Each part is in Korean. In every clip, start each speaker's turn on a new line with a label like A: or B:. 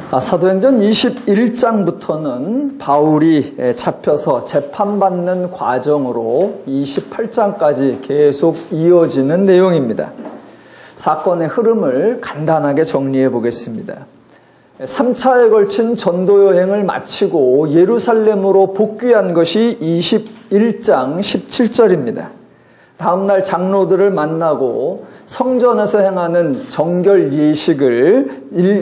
A: 사도행전 21장부터는 바울이 잡혀서 재판받는 과정으로 28장까지 계속 이어지는 내용입니다. 사건의 흐름을 간단하게 정리해 보겠습니다. 3차에 걸친 전도 여행을 마치고 예루살렘으로 복귀한 것이 21장 17절입니다. 다음날 장로들을 만나고 성전에서 행하는 정결 예식을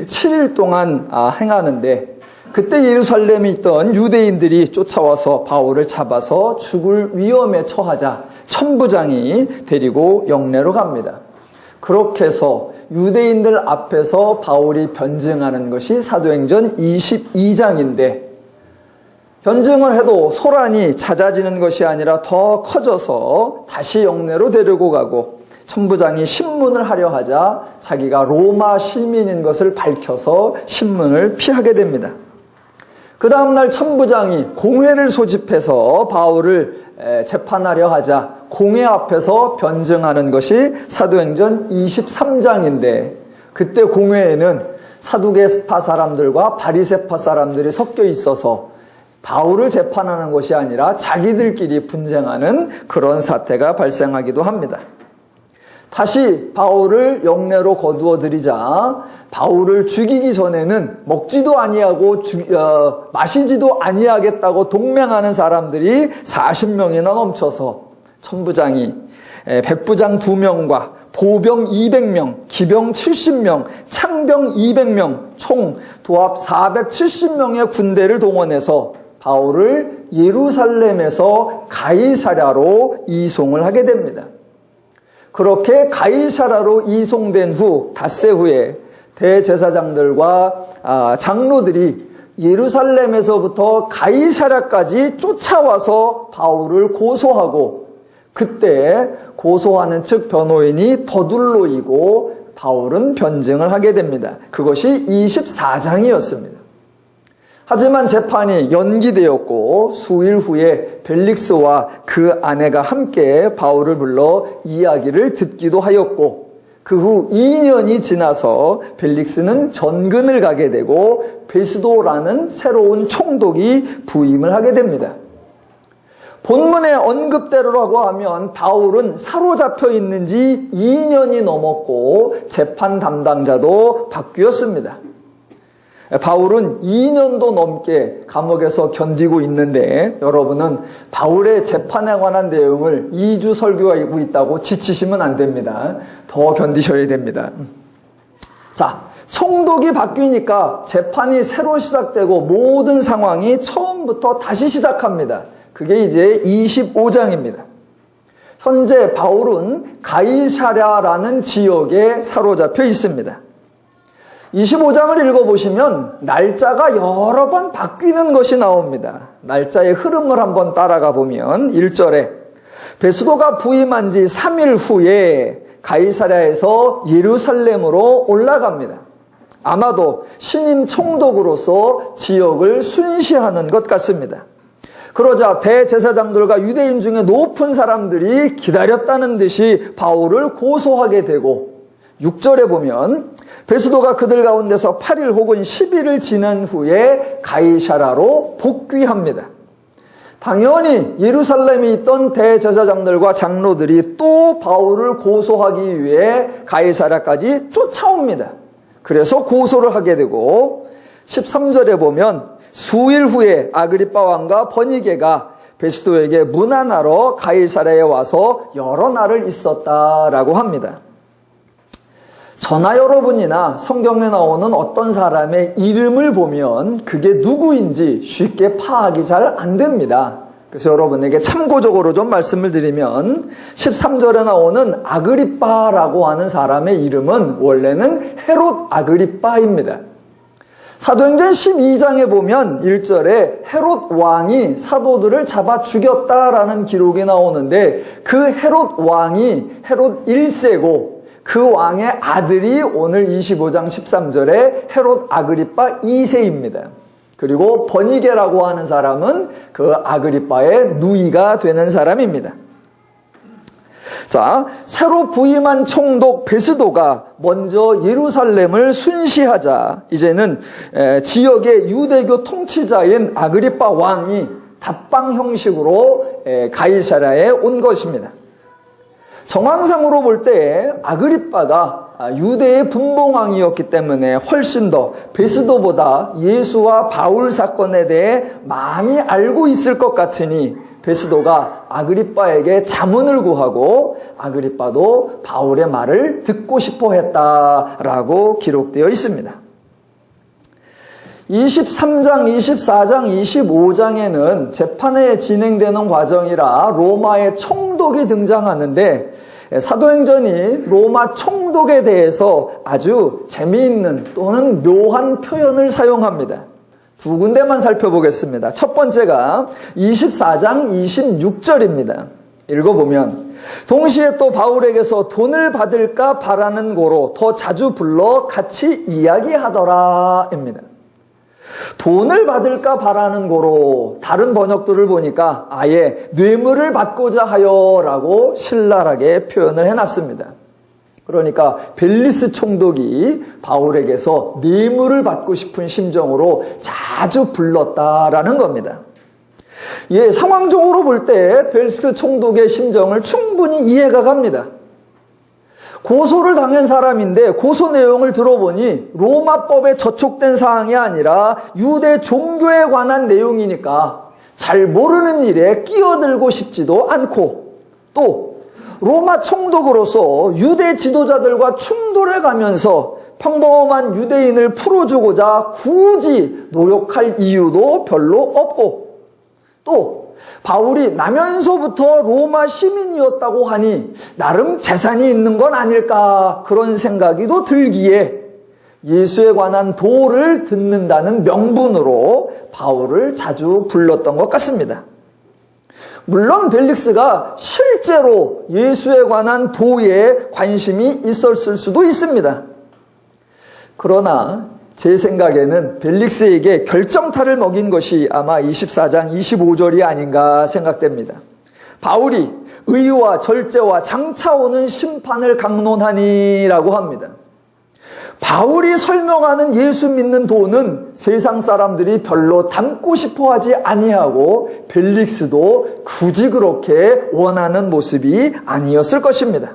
A: 7일 동안 행하는데, 그때 예루살렘에 있던 유대인들이 쫓아와서 바울을 잡아서 죽을 위험에 처하자 천부장이 데리고 영내로 갑니다. 그렇게 해서 유대인들 앞에서 바울이 변증하는 것이 사도행전 22장인데, 변증을 해도 소란이 잦아지는 것이 아니라 더 커져서 다시 영내로 데리고 가고, 천부장이 신문을 하려 하자 자기가 로마 시민인 것을 밝혀서 신문을 피하게 됩니다. 그 다음날 천부장이 공회를 소집해서 바울을 재판하려 하자 공회 앞에서 변증하는 것이 사도행전 23장인데, 그때 공회에는 사두개파 사람들과 바리새파 사람들이 섞여 있어서 바울을 재판하는 것이 아니라 자기들끼리 분쟁하는 그런 사태가 발생하기도 합니다. 다시 바울을 영내로 거두어 들이자 바울을 죽이기 전에는 먹지도 아니하고 마시지도 아니하겠다고 동맹하는 사람들이 40명이나 넘쳐서 천부장이 백부장 2명과 보병 200명, 기병 70명, 창병 200명, 총 도합 470명의 군대를 동원해서 바울을 예루살렘에서 가이사랴로 이송을 하게 됩니다. 그렇게 가이사랴로 이송된 후 닷새 후에 대제사장들과 장로들이 예루살렘에서부터 가이사랴까지 쫓아와서 바울을 고소하고, 그때 고소하는 측 변호인이 더둘로이고 바울은 변증을 하게 됩니다. 그것이 24장이었습니다. 하지만 재판이 연기되었고 수일 후에 벨릭스와 그 아내가 함께 바울을 불러 이야기를 듣기도 하였고, 그 후 2년이 지나서 벨릭스는 전근을 가게 되고 베스도라는 새로운 총독이 부임을 하게 됩니다. 본문의 언급대로라고 하면 바울은 사로잡혀 있는지 2년이 넘었고 재판 담당자도 바뀌었습니다. 바울은 2년도 넘게 감옥에서 견디고 있는데, 여러분은 바울의 재판에 관한 내용을 2주 설교하고 있다고 지치시면 안 됩니다. 더 견디셔야 됩니다. 자, 총독이 바뀌니까 재판이 새로 시작되고 모든 상황이 처음부터 다시 시작합니다. 그게 이제 25장입니다. 현재 바울은 가이사랴라는 지역에 사로잡혀 있습니다. 25장을 읽어보시면 날짜가 여러 번 바뀌는 것이 나옵니다. 날짜의 흐름을 한번 따라가 보면 1절에 베스도가 부임한 지 3일 후에 가이사랴에서 예루살렘으로 올라갑니다. 아마도 신임 총독으로서 지역을 순시하는 것 같습니다. 그러자 대제사장들과 유대인 중에 높은 사람들이 기다렸다는 듯이 바울을 고소하게 되고, 6절에 보면 베스도가 그들 가운데서 8일 혹은 10일을 지난 후에 가이사랴로 복귀합니다. 당연히 예루살렘에 있던 대제사장들과 장로들이 또 바울을 고소하기 위해 가이사랴까지 쫓아옵니다. 그래서 고소를 하게 되고, 13절에 보면 수일 후에 아그리빠 왕과 버니게가 베스도에게 문안하러 가이사랴에 와서 여러 날을 있었다라고 합니다. 저나 여러분이나 성경에 나오는 어떤 사람의 이름을 보면 그게 누구인지 쉽게 파악이 잘 안 됩니다. 그래서 여러분에게 참고적으로 좀 말씀을 드리면, 13절에 나오는 아그리빠라고 하는 사람의 이름은 원래는 헤롯 아그리빠입니다. 사도행전 12장에 보면 1절에 헤롯 왕이 사도들을 잡아 죽였다라는 기록이 나오는데, 그 헤롯 왕이 헤롯 1세고 그 왕의 아들이 오늘 25장 13절에 헤롯 아그리빠 2세입니다. 그리고 버니게라고 하는 사람은 그 아그리빠의 누이가 되는 사람입니다. 자, 새로 부임한 총독 베스도가 먼저 예루살렘을 순시하자 이제는 지역의 유대교 통치자인 아그리빠 왕이 답방 형식으로 가이사랴에 온 것입니다. 정황상으로 볼 때 아그리빠가 유대의 분봉왕이었기 때문에 훨씬 더 베스도보다 예수와 바울 사건에 대해 많이 알고 있을 것 같으니 베스도가 아그리빠에게 자문을 구하고 아그리빠도 바울의 말을 듣고 싶어 했다라고 기록되어 있습니다. 23장, 24장, 25장에는 재판에 진행되는 과정이라 로마의 총독이 등장하는데 사도행전이 로마 총독에 대해서 아주 재미있는 또는 묘한 표현을 사용합니다. 두 군데만 살펴보겠습니다. 첫 번째가 24장 26절입니다. 읽어보면 동시에 또 바울에게서 돈을 받을까 바라는 고로 더 자주 불러 같이 이야기하더라 입니다. 돈을 받을까 바라는 고로 다른 번역들을 보니까 아예 뇌물을 받고자 하여라고 신랄하게 표현을 해놨습니다. 그러니까 벨리스 총독이 바울에게서 뇌물을 받고 싶은 심정으로 자주 불렀다라는 겁니다. 예, 상황적으로 볼 때 벨리스 총독의 심정을 충분히 이해가 갑니다. 고소를 당한 사람인데 고소 내용을 들어보니 로마법에 저촉된 사항이 아니라 유대 종교에 관한 내용이니까 잘 모르는 일에 끼어들고 싶지도 않고 또 로마 총독으로서 유대 지도자들과 충돌해 가면서 평범한 유대인을 풀어주고자 굳이 노력할 이유도 별로 없고 또 바울이 나면서부터 로마 시민이었다고 하니 나름 재산이 있는 건 아닐까 그런 생각이 또 들기에 예수에 관한 도를 듣는다는 명분으로 바울을 자주 불렀던 것 같습니다. 물론 벨릭스가 실제로 예수에 관한 도에 관심이 있었을 수도 있습니다. 그러나 제 생각에는 벨릭스에게 결정타를 먹인 것이 아마 24장 25절이 아닌가 생각됩니다. 바울이 의와 절제와 장차 오는 심판을 강론하니라고 합니다. 바울이 설명하는 예수 믿는 도는 세상 사람들이 별로 닮고 싶어하지 아니하고 벨릭스도 굳이 그렇게 원하는 모습이 아니었을 것입니다.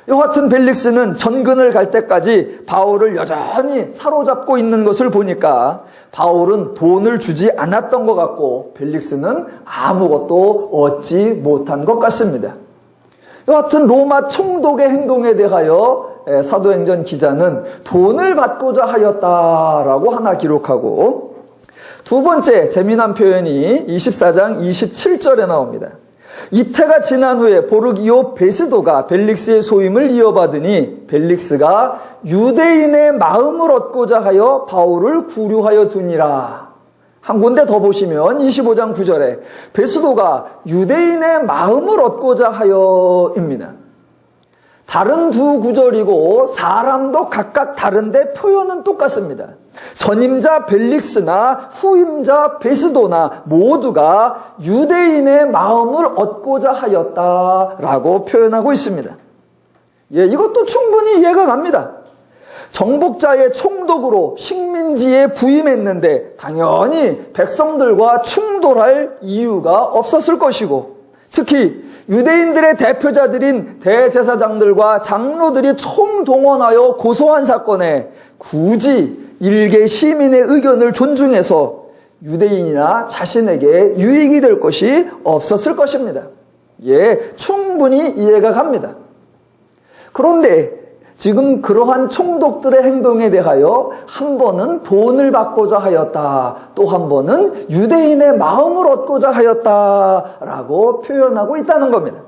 A: 여하튼 벨릭스는 전근을 갈 때까지 바울을 여전히 사로잡고 있는 것을 보니까 바울은 돈을 주지 않았던 것 같고 벨릭스는 아무것도 얻지 못한 것 같습니다. 여하튼 로마 총독의 행동에 대하여 사도행전 기자는 돈을 받고자 하였다라고 하나 기록하고 두 번째 재미난 표현이 24장 27절에 나옵니다. 이태가 지난 후에 보르기오 베스도가 벨릭스의 소임을 이어받으니 벨릭스가 유대인의 마음을 얻고자 하여 바울을 구류하여 두니라. 한 군데 더 보시면 25장 9절에 베스도가 유대인의 마음을 얻고자 하여입니다. 다른 두 구절이고 사람도 각각 다른데 표현은 똑같습니다. 전임자 벨릭스나 후임자 베스도나 모두가 유대인의 마음을 얻고자 하였다라고 표현하고 있습니다. 예, 이것도 충분히 이해가 갑니다. 정복자의 총독으로 식민지에 부임했는데 당연히 백성들과 충돌할 이유가 없었을 것이고 특히 유대인들의 대표자들인 대제사장들과 장로들이 총동원하여 고소한 사건에 굳이 일개 시민의 의견을 존중해서 유대인이나 자신에게 유익이 될 것이 없었을 것입니다. 예, 충분히 이해가 갑니다. 그런데 지금 그러한 총독들의 행동에 대하여 한 번은 돈을 받고자 하였다, 또 한 번은 유대인의 마음을 얻고자 하였다라고 표현하고 있다는 겁니다.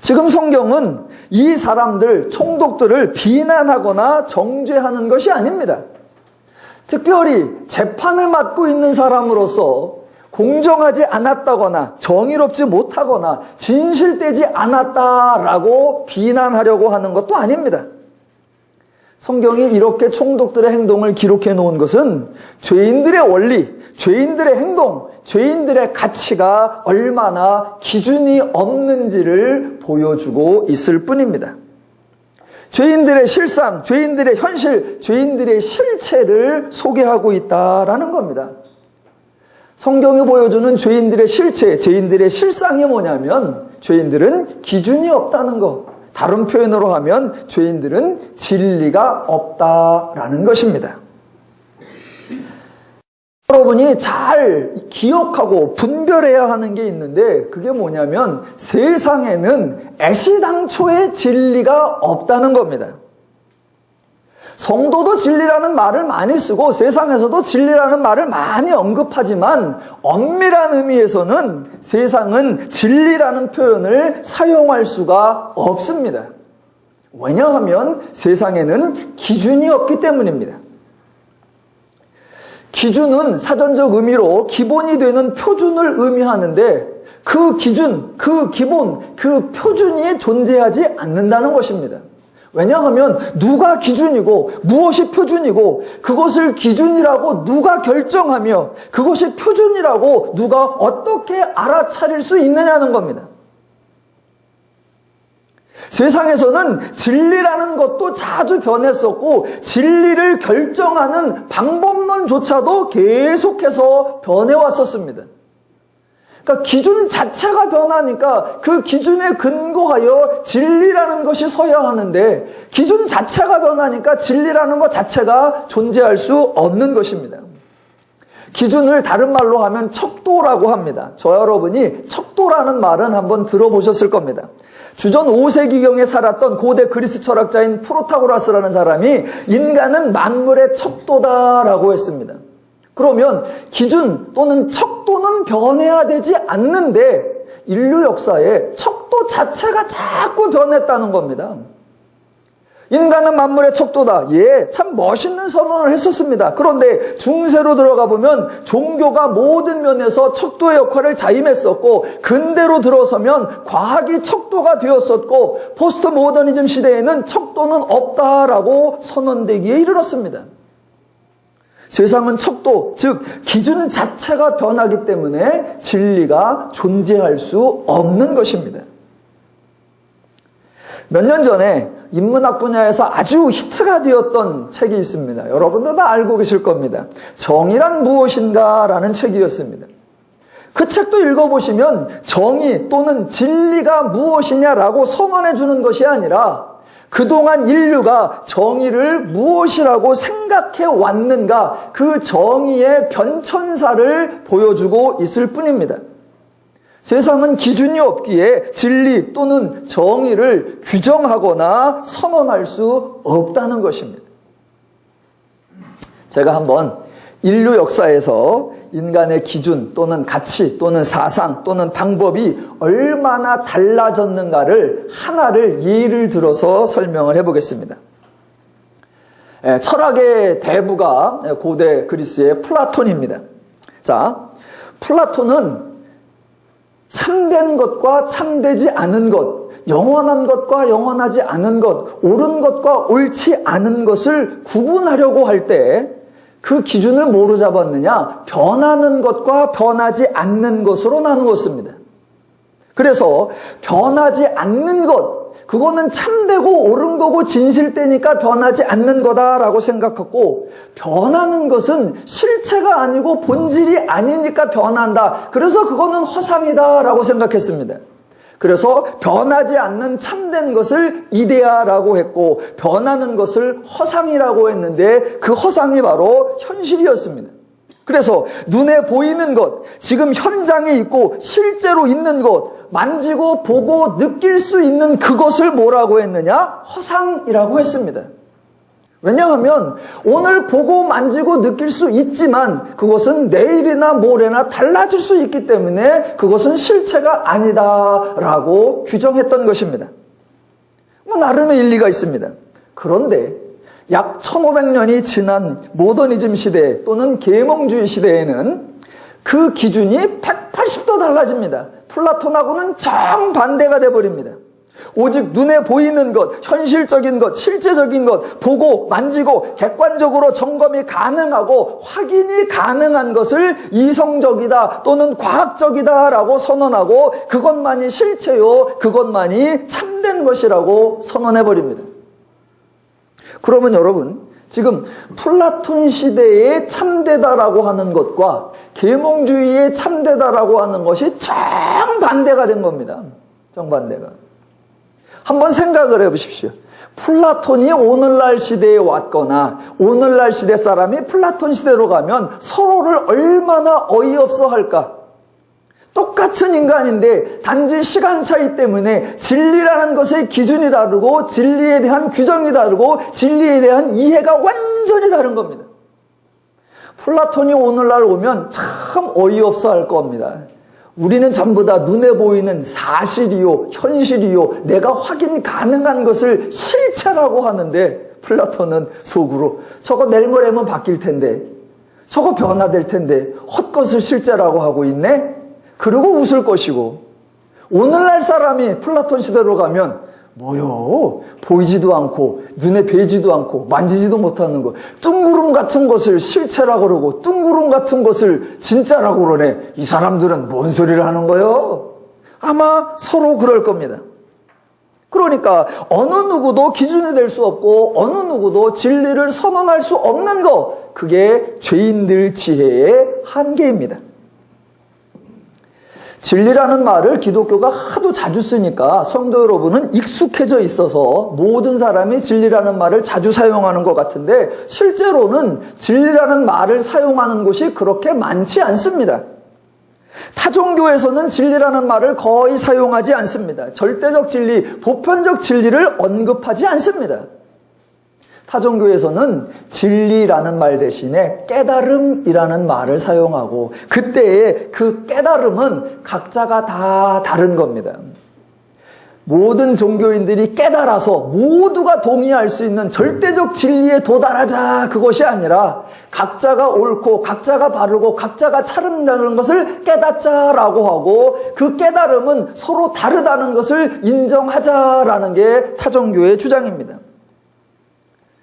A: 지금 성경은 이 사람들, 총독들을 비난하거나 정죄하는 것이 아닙니다. 특별히 재판을 맡고 있는 사람으로서 공정하지 않았다거나 정의롭지 못하거나 진실되지 않았다라고 비난하려고 하는 것도 아닙니다. 성경이 이렇게 총독들의 행동을 기록해 놓은 것은 죄인들의 원리, 죄인들의 행동, 죄인들의 가치가 얼마나 기준이 없는지를 보여주고 있을 뿐입니다. 죄인들의 실상, 죄인들의 현실, 죄인들의 실체를 소개하고 있다라는 겁니다. 성경이 보여주는 죄인들의 실체, 죄인들의 실상이 뭐냐면 죄인들은 기준이 없다는 것. 다른 표현으로 하면 죄인들은 진리가 없다라는 것입니다. 여러분이 잘 기억하고 분별해야 하는 게 있는데 그게 뭐냐면 세상에는 애시당초의 진리가 없다는 겁니다. 성도도 진리라는 말을 많이 쓰고 세상에서도 진리라는 말을 많이 언급하지만 엄밀한 의미에서는 세상은 진리라는 표현을 사용할 수가 없습니다. 왜냐하면 세상에는 기준이 없기 때문입니다. 기준은 사전적 의미로 기본이 되는 표준을 의미하는데 그 기준, 그 기본, 그 표준이 존재하지 않는다는 것입니다. 왜냐하면 누가 기준이고 무엇이 표준이고 그것을 기준이라고 누가 결정하며 그것이 표준이라고 누가 어떻게 알아차릴 수 있느냐는 겁니다. 세상에서는 진리라는 것도 자주 변했었고 진리를 결정하는 방법론조차도 계속해서 변해왔었습니다. 그러니까 기준 자체가 변하니까 그 기준에 근거하여 진리라는 것이 서야 하는데 기준 자체가 변하니까 진리라는 것 자체가 존재할 수 없는 것입니다. 기준을 다른 말로 하면 척도라고 합니다. 저 여러분이 척도라는 말은 한번 들어보셨을 겁니다. 주전 5세기경에 살았던 고대 그리스 철학자인 프로타고라스라는 사람이 인간은 만물의 척도다라고 했습니다. 그러면 기준 또는 척도는 변해야 되지 않는데 인류 역사에 척도 자체가 자꾸 변했다는 겁니다. 인간은 만물의 척도다. 예, 참 멋있는 선언을 했었습니다. 그런데 중세로 들어가 보면 종교가 모든 면에서 척도의 역할을 자임했었고 근대로 들어서면 과학이 척도가 되었었고 포스트 모더니즘 시대에는 척도는 없다라고 선언되기에 이르렀습니다. 세상은 척도, 즉 기준 자체가 변하기 때문에 진리가 존재할 수 없는 것입니다. 몇 년 전에 인문학 분야에서 아주 히트가 되었던 책이 있습니다. 여러분도 다 알고 계실 겁니다. 정의란 무엇인가 라는 책이었습니다. 그 책도 읽어보시면 정의 또는 진리가 무엇이냐라고 선언해 주는 것이 아니라 그동안 인류가 정의를 무엇이라고 생각해 왔는가 그 정의의 변천사를 보여주고 있을 뿐입니다. 세상은 기준이 없기에 진리 또는 정의를 규정하거나 선언할 수 없다는 것입니다. 제가 한번 인류 역사에서 인간의 기준 또는 가치 또는 사상 또는 방법이 얼마나 달라졌는가를 하나를 예를 들어서 설명을 해보겠습니다. 철학의 대부가 고대 그리스의 플라톤입니다. 자, 플라톤은 참된 것과 참되지 않은 것, 영원한 것과 영원하지 않은 것, 옳은 것과 옳지 않은 것을 구분하려고 할 때 그 기준을 뭐로 잡았느냐? 변하는 것과 변하지 않는 것으로 나누었습니다. 그래서 변하지 않는 것, 그거는 참되고 옳은 거고 진실되니까 변하지 않는 거다라고 생각했고 변하는 것은 실체가 아니고 본질이 아니니까 변한다. 그래서 그거는 허상이다라고 생각했습니다. 그래서 변하지 않는 참된 것을 이데아라고 했고 변하는 것을 허상이라고 했는데 그 허상이 바로 현실이었습니다. 그래서 눈에 보이는 것, 지금 현장에 있고 실제로 있는 것, 만지고 보고 느낄 수 있는 그것을 뭐라고 했느냐? 허상이라고 했습니다. 왜냐하면 오늘 보고 만지고 느낄 수 있지만 그것은 내일이나 모레나 달라질 수 있기 때문에 그것은 실체가 아니다라고 규정했던 것입니다. 나름의 일리가 있습니다. 그런데 약 1500년이 지난 모더니즘 시대 또는 계몽주의 시대에는 그 기준이 180도 달라집니다. 플라톤하고는 정반대가 돼버립니다. 오직 눈에 보이는 것, 현실적인 것, 실제적인 것, 보고 만지고 객관적으로 점검이 가능하고 확인이 가능한 것을 이성적이다 또는 과학적이다라고 선언하고 그것만이 실체요, 그것만이 참된 것이라고 선언해버립니다. 그러면 여러분, 지금 플라톤 시대에 참되다라고 하는 것과 계몽주의에 참되다라고 하는 것이 정반대가 된 겁니다. 정반대가. 한번 생각을 해보십시오. 플라톤이 오늘날 시대에 왔거나 오늘날 시대 사람이 플라톤 시대로 가면 서로를 얼마나 어이없어 할까? 똑같은 인간인데 단지 시간 차이 때문에 진리라는 것의 기준이 다르고 진리에 대한 규정이 다르고 진리에 대한 이해가 완전히 다른 겁니다. 플라톤이 오늘날 오면 참 어이없어 할 겁니다. 우리는 전부 다 눈에 보이는 사실이요, 현실이요, 내가 확인 가능한 것을 실체라고 하는데 플라톤은 속으로 저거 내일 모레면 바뀔 텐데 저거 변화될 텐데 헛것을 실제라고 하고 있네? 그리고 웃을 것이고 오늘날 사람이 플라톤 시대로 가면 뭐요? 보이지도 않고 눈에 뵈지도 않고 만지지도 못하는 것 뜬구름 같은 것을 실체라고 그러고 뜬구름 같은 것을 진짜라고 그러네. 이 사람들은 뭔 소리를 하는 거요? 아마 서로 그럴 겁니다. 그러니까 어느 누구도 기준이 될 수 없고 어느 누구도 진리를 선언할 수 없는 것, 그게 죄인들 지혜의 한계입니다. 진리라는 말을 기독교가 하도 자주 쓰니까 성도 여러분은 익숙해져 있어서 모든 사람이 진리라는 말을 자주 사용하는 것 같은데 실제로는 진리라는 말을 사용하는 곳이 그렇게 많지 않습니다. 타종교에서는 진리라는 말을 거의 사용하지 않습니다. 절대적 진리, 보편적 진리를 언급하지 않습니다. 타종교에서는 진리라는 말 대신에 깨달음이라는 말을 사용하고 그때의 그 깨달음은 각자가 다 다른 겁니다. 모든 종교인들이 깨달아서 모두가 동의할 수 있는 절대적 진리에 도달하자, 그것이 아니라 각자가 옳고 각자가 바르고 각자가 차른다는 것을 깨닫자라고 하고 그 깨달음은 서로 다르다는 것을 인정하자라는 게 타종교의 주장입니다.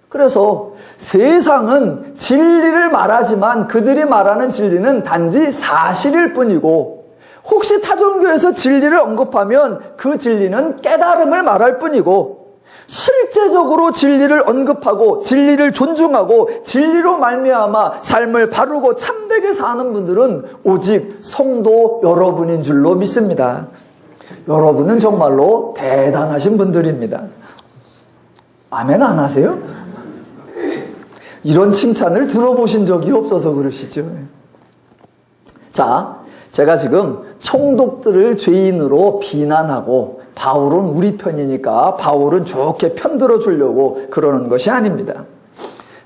A: 그래서 세상은 진리를 말하지만 그들이 말하는 진리는 단지 사실일 뿐이고 혹시 타종교에서 진리를 언급하면 그 진리는 깨달음을 말할 뿐이고 실제적으로 진리를 언급하고 진리를 존중하고 진리로 말미암아 삶을 바르고 참되게 사는 분들은 오직 성도 여러분인 줄로 믿습니다. 여러분은 정말로 대단하신 분들입니다. 아멘 안 하세요? 이런 칭찬을 들어보신 적이 없어서 그러시죠. 자, 제가 지금 총독들을 죄인으로 비난하고 바울은 우리 편이니까 바울은 좋게 편들어 주려고 그러는 것이 아닙니다.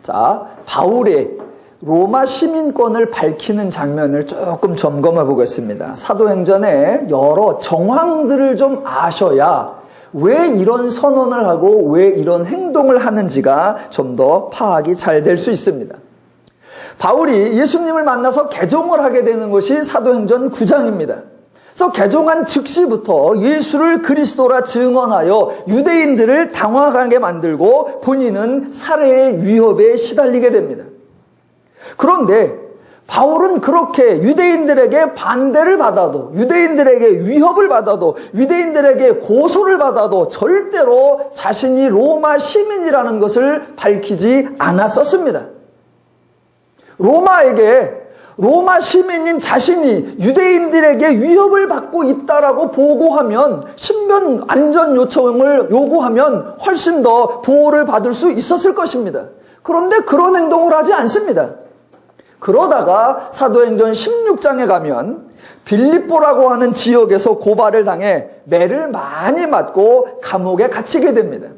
A: 자, 바울의 로마 시민권을 밝히는 장면을 조금 점검해 보겠습니다. 사도행전의 여러 정황들을 좀 아셔야 왜 이런 선언을 하고 왜 이런 행동을 하는지가 좀 더 파악이 잘 될 수 있습니다. 바울이 예수님을 만나서 개종을 하게 되는 것이 사도행전 9장입니다. 그래서 개종한 즉시부터 예수를 그리스도라 증언하여 유대인들을 당황하게 만들고 본인은 살해의 위협에 시달리게 됩니다. 그런데 바울은 그렇게 유대인들에게 반대를 받아도 유대인들에게 위협을 받아도 유대인들에게 고소를 받아도 절대로 자신이 로마 시민이라는 것을 밝히지 않았었습니다. 로마 시민인 자신이 유대인들에게 위협을 받고 있다라고 보고하면 신변 안전 요청을 요구하면 훨씬 더 보호를 받을 수 있었을 것입니다. 그런데 그런 행동을 하지 않습니다. 그러다가 사도행전 16장에 가면 빌립보라고 하는 지역에서 고발을 당해 매를 많이 맞고 감옥에 갇히게 됩니다.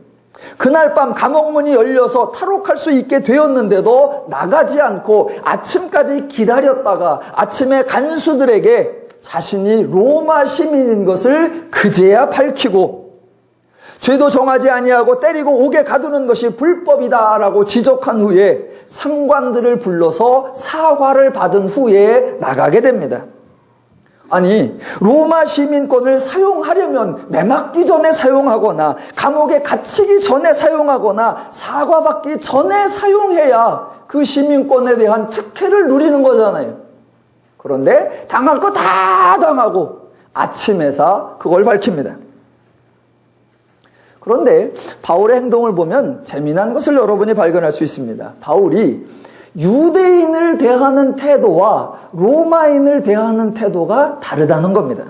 A: 그날 밤 감옥문이 열려서 탈옥할 수 있게 되었는데도 나가지 않고 아침까지 기다렸다가 아침에 간수들에게 자신이 로마 시민인 것을 그제야 밝히고 죄도 정하지 아니하고 때리고 옥에 가두는 것이 불법이다라고 지적한 후에 상관들을 불러서 사과를 받은 후에 나가게 됩니다. 아니, 로마 시민권을 사용하려면 매맞기 전에 사용하거나 감옥에 갇히기 전에 사용하거나 사과받기 전에 사용해야 그 시민권에 대한 특혜를 누리는 거잖아요. 그런데 당할 거 다 당하고 아침에사 그걸 밝힙니다. 그런데 바울의 행동을 보면 재미난 것을 여러분이 발견할 수 있습니다. 바울이 유대인을 대하는 태도와 로마인을 대하는 태도가 다르다는 겁니다.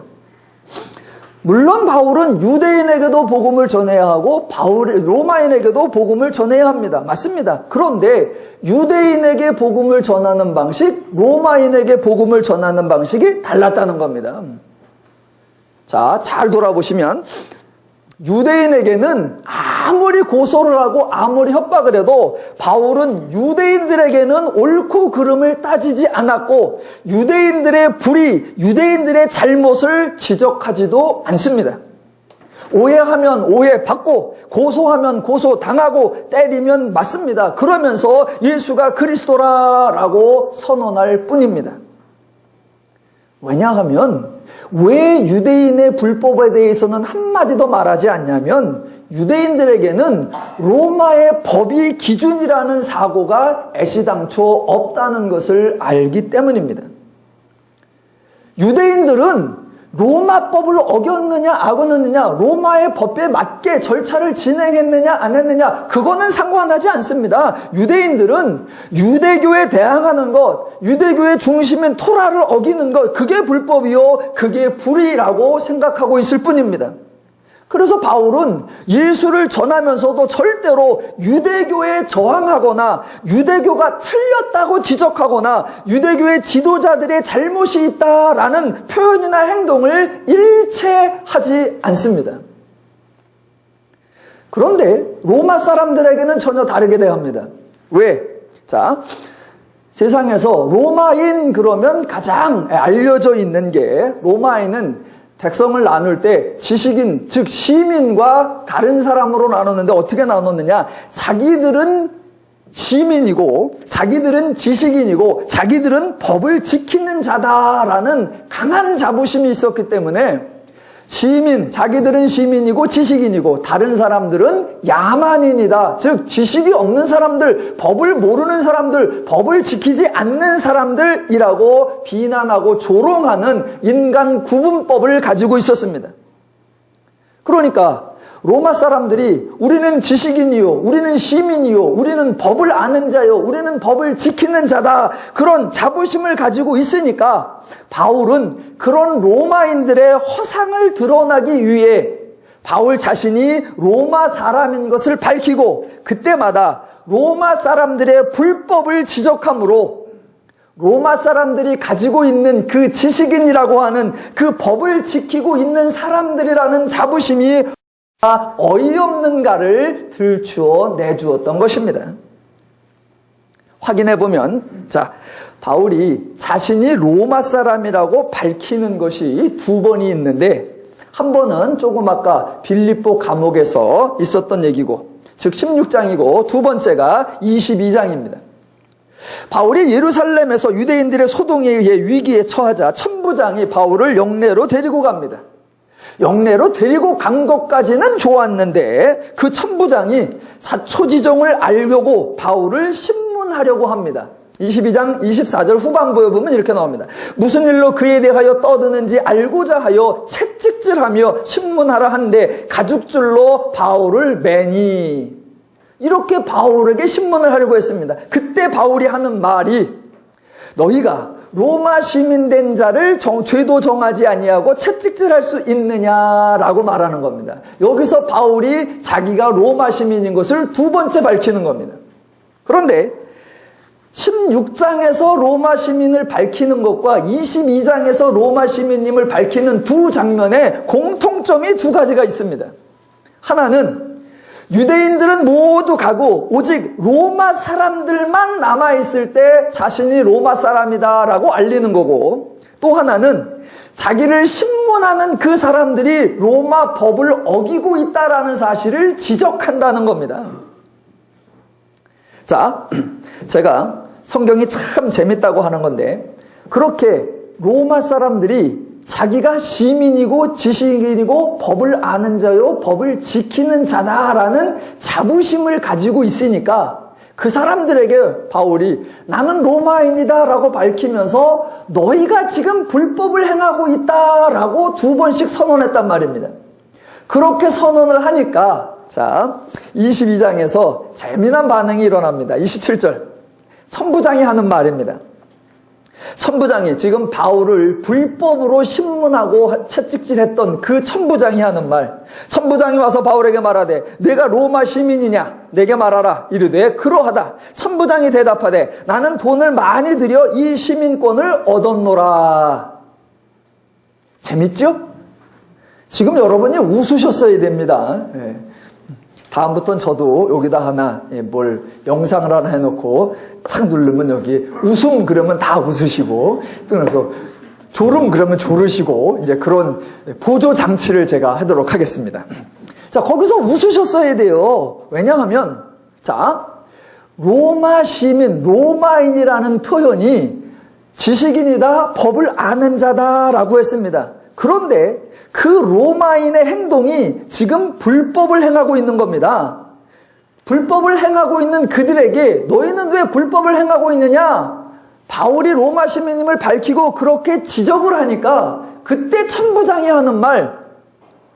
A: 물론 바울은 유대인에게도 복음을 전해야 하고 로마인에게도 복음을 전해야 합니다. 맞습니다. 그런데 유대인에게 복음을 전하는 방식, 로마인에게 복음을 전하는 방식이 달랐다는 겁니다. 자, 잘 돌아보시면 유대인에게는 아무리 고소를 하고 아무리 협박을 해도 바울은 유대인들에게는 옳고 그름을 따지지 않았고 유대인들의 불의, 유대인들의 잘못을 지적하지도 않습니다. 오해하면 오해받고 고소하면 고소당하고 때리면 맞습니다. 그러면서 예수가 그리스도라라고 선언할 뿐입니다. 왜냐하면 왜 유대인의 불법에 대해서는 한마디도 말하지 않냐면 유대인들에게는 로마의 법이 기준이라는 사고가 애시당초 없다는 것을 알기 때문입니다. 유대인들은 로마법을 어겼느냐 안 어겼느냐, 로마의 법에 맞게 절차를 진행했느냐 안 했느냐, 그거는 상관하지 않습니다. 유대인들은 유대교에 대항하는 것, 유대교의 중심인 토라를 어기는 것, 그게 불법이요 그게 불의라고 생각하고 있을 뿐입니다. 그래서 바울은 예수를 전하면서도 절대로 유대교에 저항하거나 유대교가 틀렸다고 지적하거나 유대교의 지도자들의 잘못이 있다라는 표현이나 행동을 일체 하지 않습니다. 그런데 로마 사람들에게는 전혀 다르게 대합니다. 왜? 자, 세상에서 로마인 그러면 가장 알려져 있는 게 로마인은 백성을 나눌 때 지식인, 즉 시민과 다른 사람으로 나눴는데 어떻게 나눴느냐? 자기들은 시민이고 자기들은 지식인이고 자기들은 법을 지키는 자다라는 강한 자부심이 있었기 때문에 자기들은 시민이고 지식인이고 다른 사람들은 야만인이다. 즉 지식이 없는 사람들, 법을 모르는 사람들, 법을 지키지 않는 사람들이라고 비난하고 조롱하는 인간 구분법을 가지고 있었습니다. 그러니까 로마 사람들이 우리는 지식인이요, 우리는 시민이요, 우리는 법을 아는 자요, 우리는 법을 지키는 자다, 그런 자부심을 가지고 있으니까 바울은 그런 로마인들의 허상을 드러나기 위해 바울 자신이 로마 사람인 것을 밝히고 그때마다 로마 사람들의 불법을 지적함으로 로마 사람들이 가지고 있는 그 지식인이라고 하는 그 법을 지키고 있는 사람들이라는 자부심이 어이없는가를 들추어 내주었던 것입니다. 확인해 보면, 자, 바울이 자신이 로마 사람이라고 밝히는 것이 두 번이 있는데, 한 번은 조금 아까 빌립보 감옥에서 있었던 얘기고, 즉 16장이고, 두 번째가 22장입니다. 바울이 예루살렘에서 유대인들의 소동에 의해 위기에 처하자 천부장이 바울을 영내로 데리고 갑니다. 영내로 데리고 간 것까지는 좋았는데 그 천부장이 자초지종을 알려고 바울을 신문하려고 합니다. 22장 24절 후반부에 보면 이렇게 나옵니다. 무슨 일로 그에 대하여 떠드는지 알고자 하여 채찍질하며 신문하라 한데 가죽줄로 바울을 매니, 이렇게 바울에게 신문을 하려고 했습니다. 그때 바울이 하는 말이, 너희가 로마 시민된 자를 죄도 정하지 아니하고 채찍질할 수 있느냐라고 말하는 겁니다. 여기서 바울이 자기가 로마 시민인 것을 두 번째 밝히는 겁니다. 그런데 16장에서 로마 시민을 밝히는 것과 22장에서 로마 시민임을 밝히는 두 장면에 공통점이 두 가지가 있습니다. 하나는 유대인들은 모두 가고 오직 로마 사람들만 남아있을 때 자신이 로마 사람이다라고 알리는 거고, 또 하나는 자기를 신문하는 그 사람들이 로마 법을 어기고 있다라는 사실을 지적한다는 겁니다. 자, 제가 성경이 참 재밌다고 하는 건데, 그렇게 로마 사람들이 자기가 시민이고 지식인이고 법을 아는 자요 법을 지키는 자다라는 자부심을 가지고 있으니까 그 사람들에게 바울이 나는 로마인이다 라고 밝히면서 너희가 지금 불법을 행하고 있다 라고 2번씩 선언했단 말입니다. 그렇게 선언을 하니까 자 22장에서 재미난 반응이 일어납니다. 27절 천부장이 하는 말입니다. 천부장이 지금 바울을 불법으로 신문하고 채찍질했던 그 천부장이 하는 말. 천부장이 와서 바울에게 말하되 내가 로마 시민이냐 내게 말하라. 이르되 그러하다. 천부장이 대답하되 나는 돈을 많이 들여 이 시민권을 얻었노라. 재밌죠? 지금 여러분이 웃으셨어야 됩니다. 다음부터는 저도 여기다 하나 뭘 영상을 하나 해놓고 탁 누르면 여기 웃음 그러면 다 웃으시고 그래서 졸음 그러면 졸으시고 이제 그런 보조 장치를 제가 하도록 하겠습니다. 자 거기서 웃으셨어야 돼요. 왜냐하면 자 로마 시민 로마인이라는 표현이 지식인이다 법을 아는 자다라고 했습니다. 그런데 그 로마인의 행동이 지금 불법을 행하고 있는 겁니다. 불법을 행하고 있는 그들에게 너희는 왜 불법을 행하고 있느냐? 바울이 로마 시민임을 밝히고 그렇게 지적을 하니까 그때 천부장이 하는 말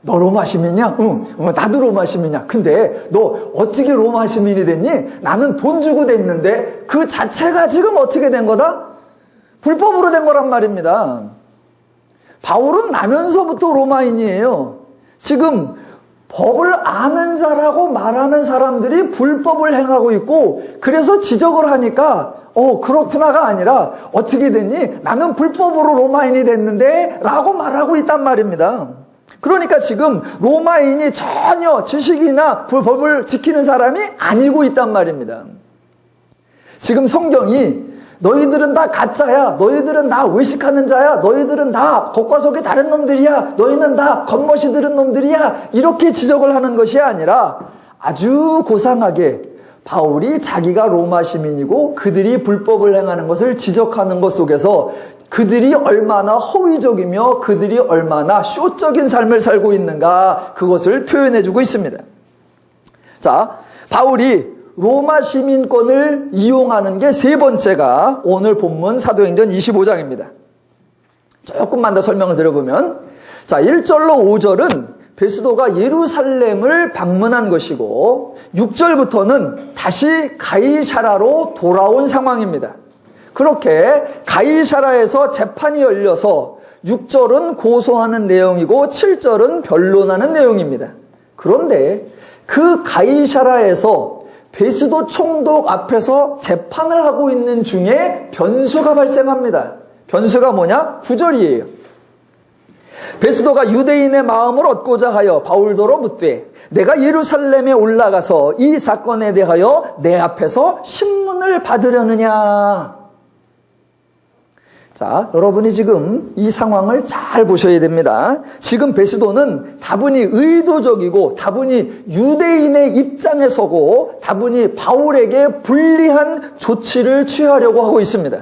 A: 너 로마 시민이야? 응, 나도 로마 시민이야. 근데 너 어떻게 로마 시민이 됐니? 나는 돈 주고 됐는데 그 자체가 지금 어떻게 된 거다? 불법으로 된 거란 말입니다. 바울은 나면서부터 로마인이에요. 지금 법을 아는 자라고 말하는 사람들이 불법을 행하고 있고 그래서 지적을 하니까 그렇구나가 아니라 어떻게 됐니? 나는 불법으로 로마인이 됐는데 라고 말하고 있단 말입니다. 그러니까 지금 로마인이 전혀 지식이나 법을 지키는 사람이 아니고 있단 말입니다. 지금 성경이 너희들은 다 가짜야. 너희들은 다 외식하는 자야. 너희들은 다 겉과 속이 다른 놈들이야. 너희는 다 겉멋이 들은 놈들이야. 이렇게 지적을 하는 것이 아니라 아주 고상하게 바울이 자기가 로마 시민이고 그들이 불법을 행하는 것을 지적하는 것 속에서 그들이 얼마나 허위적이며 그들이 얼마나 쇼적인 삶을 살고 있는가 그것을 표현해주고 있습니다. 자, 바울이 로마 시민권을 이용하는 게 세 번째가 오늘 본문 사도행전 25장입니다. 조금만 더 설명을 드려보면 자 1절로 5절은 베스도가 예루살렘을 방문한 것이고 6절부터는 다시 가이사라로 돌아온 상황입니다. 그렇게 가이사라에서 재판이 열려서 6절은 고소하는 내용이고 7절은 변론하는 내용입니다. 그런데 그 가이사라에서 베스도 총독 앞에서 재판을 하고 있는 중에 변수가 발생합니다. 변수가 뭐냐? 9절이에요. 베스도가 유대인의 마음을 얻고자 하여 바울더러 묻되 내가 예루살렘에 올라가서 이 사건에 대하여 내 앞에서 신문을 받으려느냐. 자, 여러분이 지금 이 상황을 잘 보셔야 됩니다. 지금 베스도는 다분히 의도적이고 다분히 유대인의 입장에 서고 다분히 바울에게 불리한 조치를 취하려고 하고 있습니다.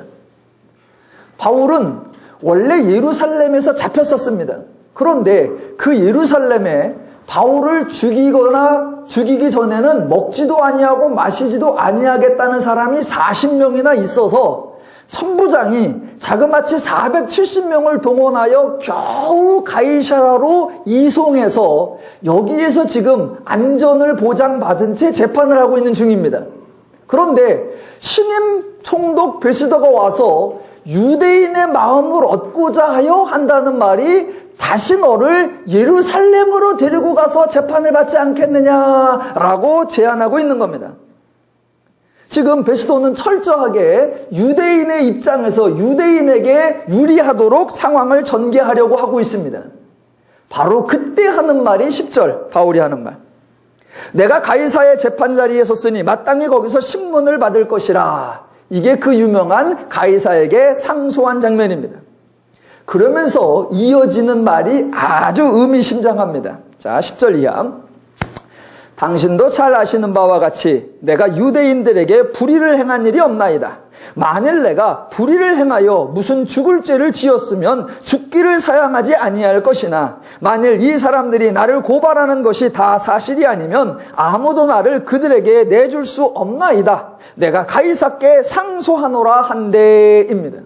A: 바울은 원래 예루살렘에서 잡혔었습니다. 그런데 그 예루살렘에 바울을 죽이기 전에는 먹지도 아니하고 마시지도 아니하겠다는 사람이 40명이나 있어서 천부장이 자그마치 470명을 동원하여 겨우 가이사라로 이송해서 여기에서 지금 안전을 보장받은 채 재판을 하고 있는 중입니다. 그런데 신임 총독 베스도가 와서 유대인의 마음을 얻고자 하여 한다는 말이 다시 너를 예루살렘으로 데리고 가서 재판을 받지 않겠느냐라고 제안하고 있는 겁니다. 지금 베스도는 철저하게 유대인의 입장에서 유대인에게 유리하도록 상황을 전개하려고 하고 있습니다. 바로 그때 하는 말이 10절 바울이 하는 말. 내가 가이사의 재판 자리에 섰으니 마땅히 거기서 신문을 받을 것이라. 이게 그 유명한 가이사에게 상소한 장면입니다. 그러면서 이어지는 말이 아주 의미심장합니다. 자, 10절 이하. 당신도 잘 아시는 바와 같이 내가 유대인들에게 불의를 행한 일이 없나이다. 만일 내가 불의를 행하여 무슨 죽을 죄를 지었으면 죽기를 사양하지 아니할 것이나 만일 이 사람들이 나를 고발하는 것이 다 사실이 아니면 아무도 나를 그들에게 내줄 수 없나이다. 내가 가이사께 상소하노라 한대입니다.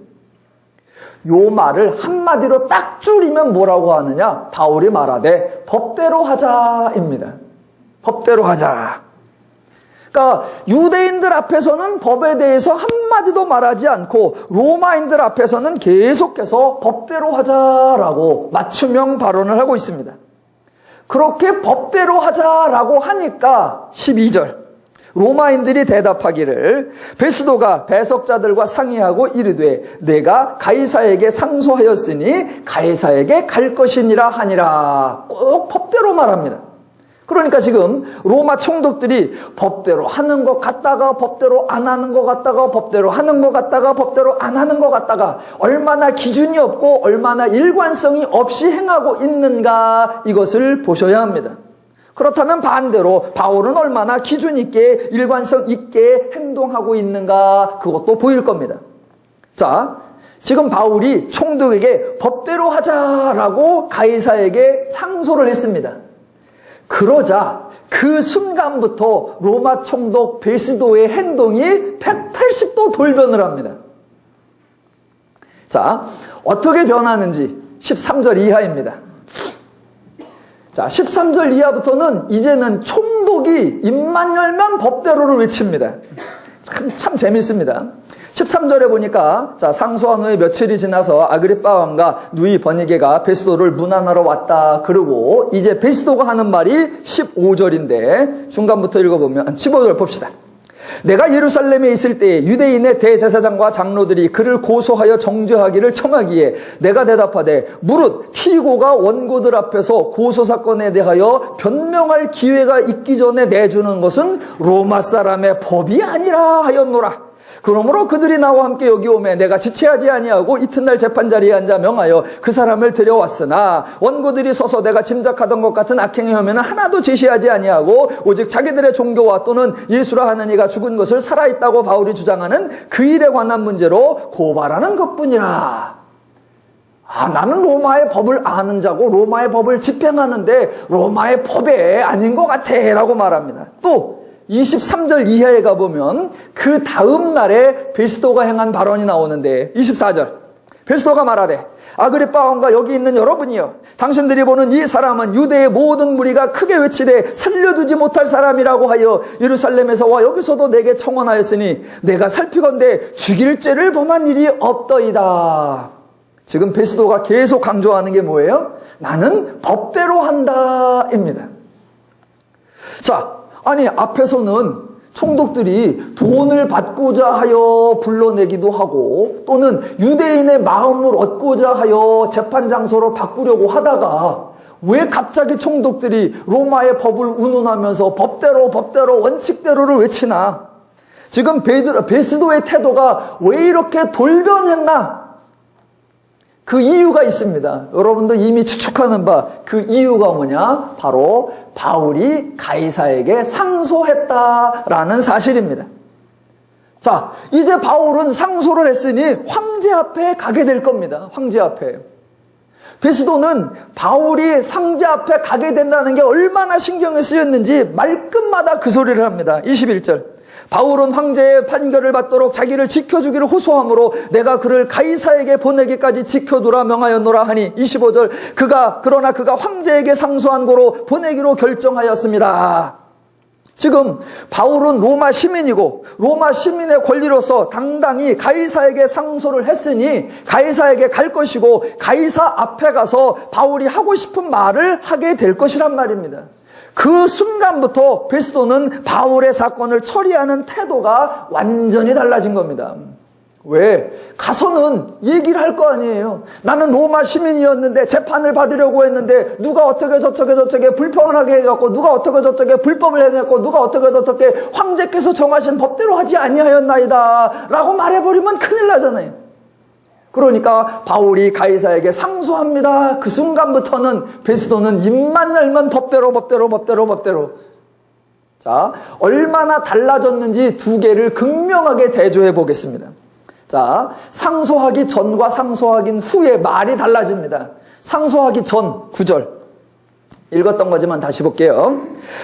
A: 요 말을 한마디로 딱 줄이면 뭐라고 하느냐? 바울이 말하되 법대로 하자입니다. 법대로 하자. 그러니까 유대인들 앞에서는 법에 대해서 한마디도 말하지 않고 로마인들 앞에서는 계속해서 법대로 하자라고 맞춤형 발언을 하고 있습니다. 그렇게 법대로 하자라고 하니까 12절 로마인들이 대답하기를 베스도가 배석자들과 상의하고 이르되 내가 가이사에게 상소하였으니 가이사에게 갈 것이니라 하니라. 꼭 법대로 말합니다. 그러니까 지금 로마 총독들이 법대로 하는 것 같다가 법대로 안 하는 것 같다가 법대로 하는 것 같다가 법대로 안 하는 것 같다가 얼마나 기준이 없고 얼마나 일관성이 없이 행하고 있는가 이것을 보셔야 합니다. 그렇다면 반대로 바울은 얼마나 기준 있게 일관성 있게 행동하고 있는가 그것도 보일 겁니다. 자, 지금 바울이 총독에게 법대로 하자라고 가이사에게 상소를 했습니다. 그러자 그 순간부터 로마 총독 베스도의 행동이 180도 돌변을 합니다. 자, 어떻게 변하는지 13절 이하입니다. 자, 13절 이하부터는 이제는 총독이 입만 열면 법대로를 외칩니다. 참 재밌습니다. 13절에 보니까 자, 상소한 후에 며칠이 지나서 아그리빠 왕과 누이 버니게가 베스도를 문안하러 왔다. 그러고 이제 베스도가 하는 말이 15절인데 중간부터 읽어보면 15절 봅시다. 내가 예루살렘에 있을 때 유대인의 대제사장과 장로들이 그를 고소하여 정죄하기를 청하기에 내가 대답하되 무릇 피고가 원고들 앞에서 고소사건에 대하여 변명할 기회가 있기 전에 내주는 것은 로마 사람의 법이 아니라 하였노라. 그러므로 그들이 나와 함께 여기 오매 내가 지체하지 아니하고 이튿날 재판자리에 앉아 명하여 그 사람을 데려왔으나 원고들이 서서 내가 짐작하던 것 같은 악행의 혐의는 하나도 제시하지 아니하고 오직 자기들의 종교와 또는 예수라 하는 이가 죽은 것을 살아있다고 바울이 주장하는 그 일에 관한 문제로 고발하는 것뿐이라. 나는 로마의 법을 아는 자고 로마의 법을 집행하는데 로마의 법에 아닌 것 같아 라고 말합니다. 또 23절 이하에 가보면 그 다음 날에 베스도가 행한 발언이 나오는데 24절 베스도가 말하되 아그리빠 왕과 여기 있는 여러분이여 당신들이 보는 이 사람은 유대의 모든 무리가 크게 외치되 살려두지 못할 사람이라고 하여 예루살렘에서와 여기서도 내게 청원하였으니 내가 살피건대 죽일 죄를 범한 일이 없더이다. 지금 베스도가 계속 강조하는 게 뭐예요? 나는 법대로 한다입니다. 자, 아니 앞에서는 총독들이 돈을 받고자 하여 불러내기도 하고 또는 유대인의 마음을 얻고자 하여 재판 장소로 바꾸려고 하다가 왜 갑자기 총독들이 로마의 법을 운운하면서 법대로 원칙대로를 외치나? 지금 베스도의 태도가 왜 이렇게 돌변했나? 그 이유가 있습니다. 여러분도 이미 추측하는 바 그 이유가 뭐냐? 바로 바울이 가이사에게 상소했다라는 사실입니다. 자, 이제 바울은 상소를 했으니 황제 앞에 가게 될 겁니다. 황제 앞에. 베스도는 바울이 황제 앞에 가게 된다는 게 얼마나 신경이 쓰였는지 말끝마다 그 소리를 합니다. 21절. 바울은 황제의 판결을 받도록 자기를 지켜주기를 호소하므로 내가 그를 가이사에게 보내기까지 지켜두라 명하였노라 하니 25절 그러나 그가 황제에게 상소한 고로 보내기로 결정하였습니다. 지금 바울은 로마 시민이고 로마 시민의 권리로서 당당히 가이사에게 상소를 했으니 가이사에게 갈 것이고 가이사 앞에 가서 바울이 하고 싶은 말을 하게 될 것이란 말입니다. 그 순간부터 베스도는 바울의 사건을 처리하는 태도가 완전히 달라진 겁니다. 왜? 가서는 얘기를 할 거 아니에요. 나는 로마 시민이었는데 재판을 받으려고 했는데 누가 어떻게 저렇게 불평하게 해갖고 누가 어떻게 저렇게 불법을 행했고 누가 어떻게 저렇게 황제께서 정하신 법대로 하지 아니하였나이다 라고 말해버리면 큰일 나잖아요. 그러니까 바울이 가이사에게 상소합니다. 그 순간부터는 베스도는 입만 열면 법대로. 자, 얼마나 달라졌는지 두 개를 극명하게 대조해 보겠습니다. 자, 상소하기 전과 상소하기 후에 말이 달라집니다. 상소하기 전 9절. 읽었던 거지만 다시 볼게요.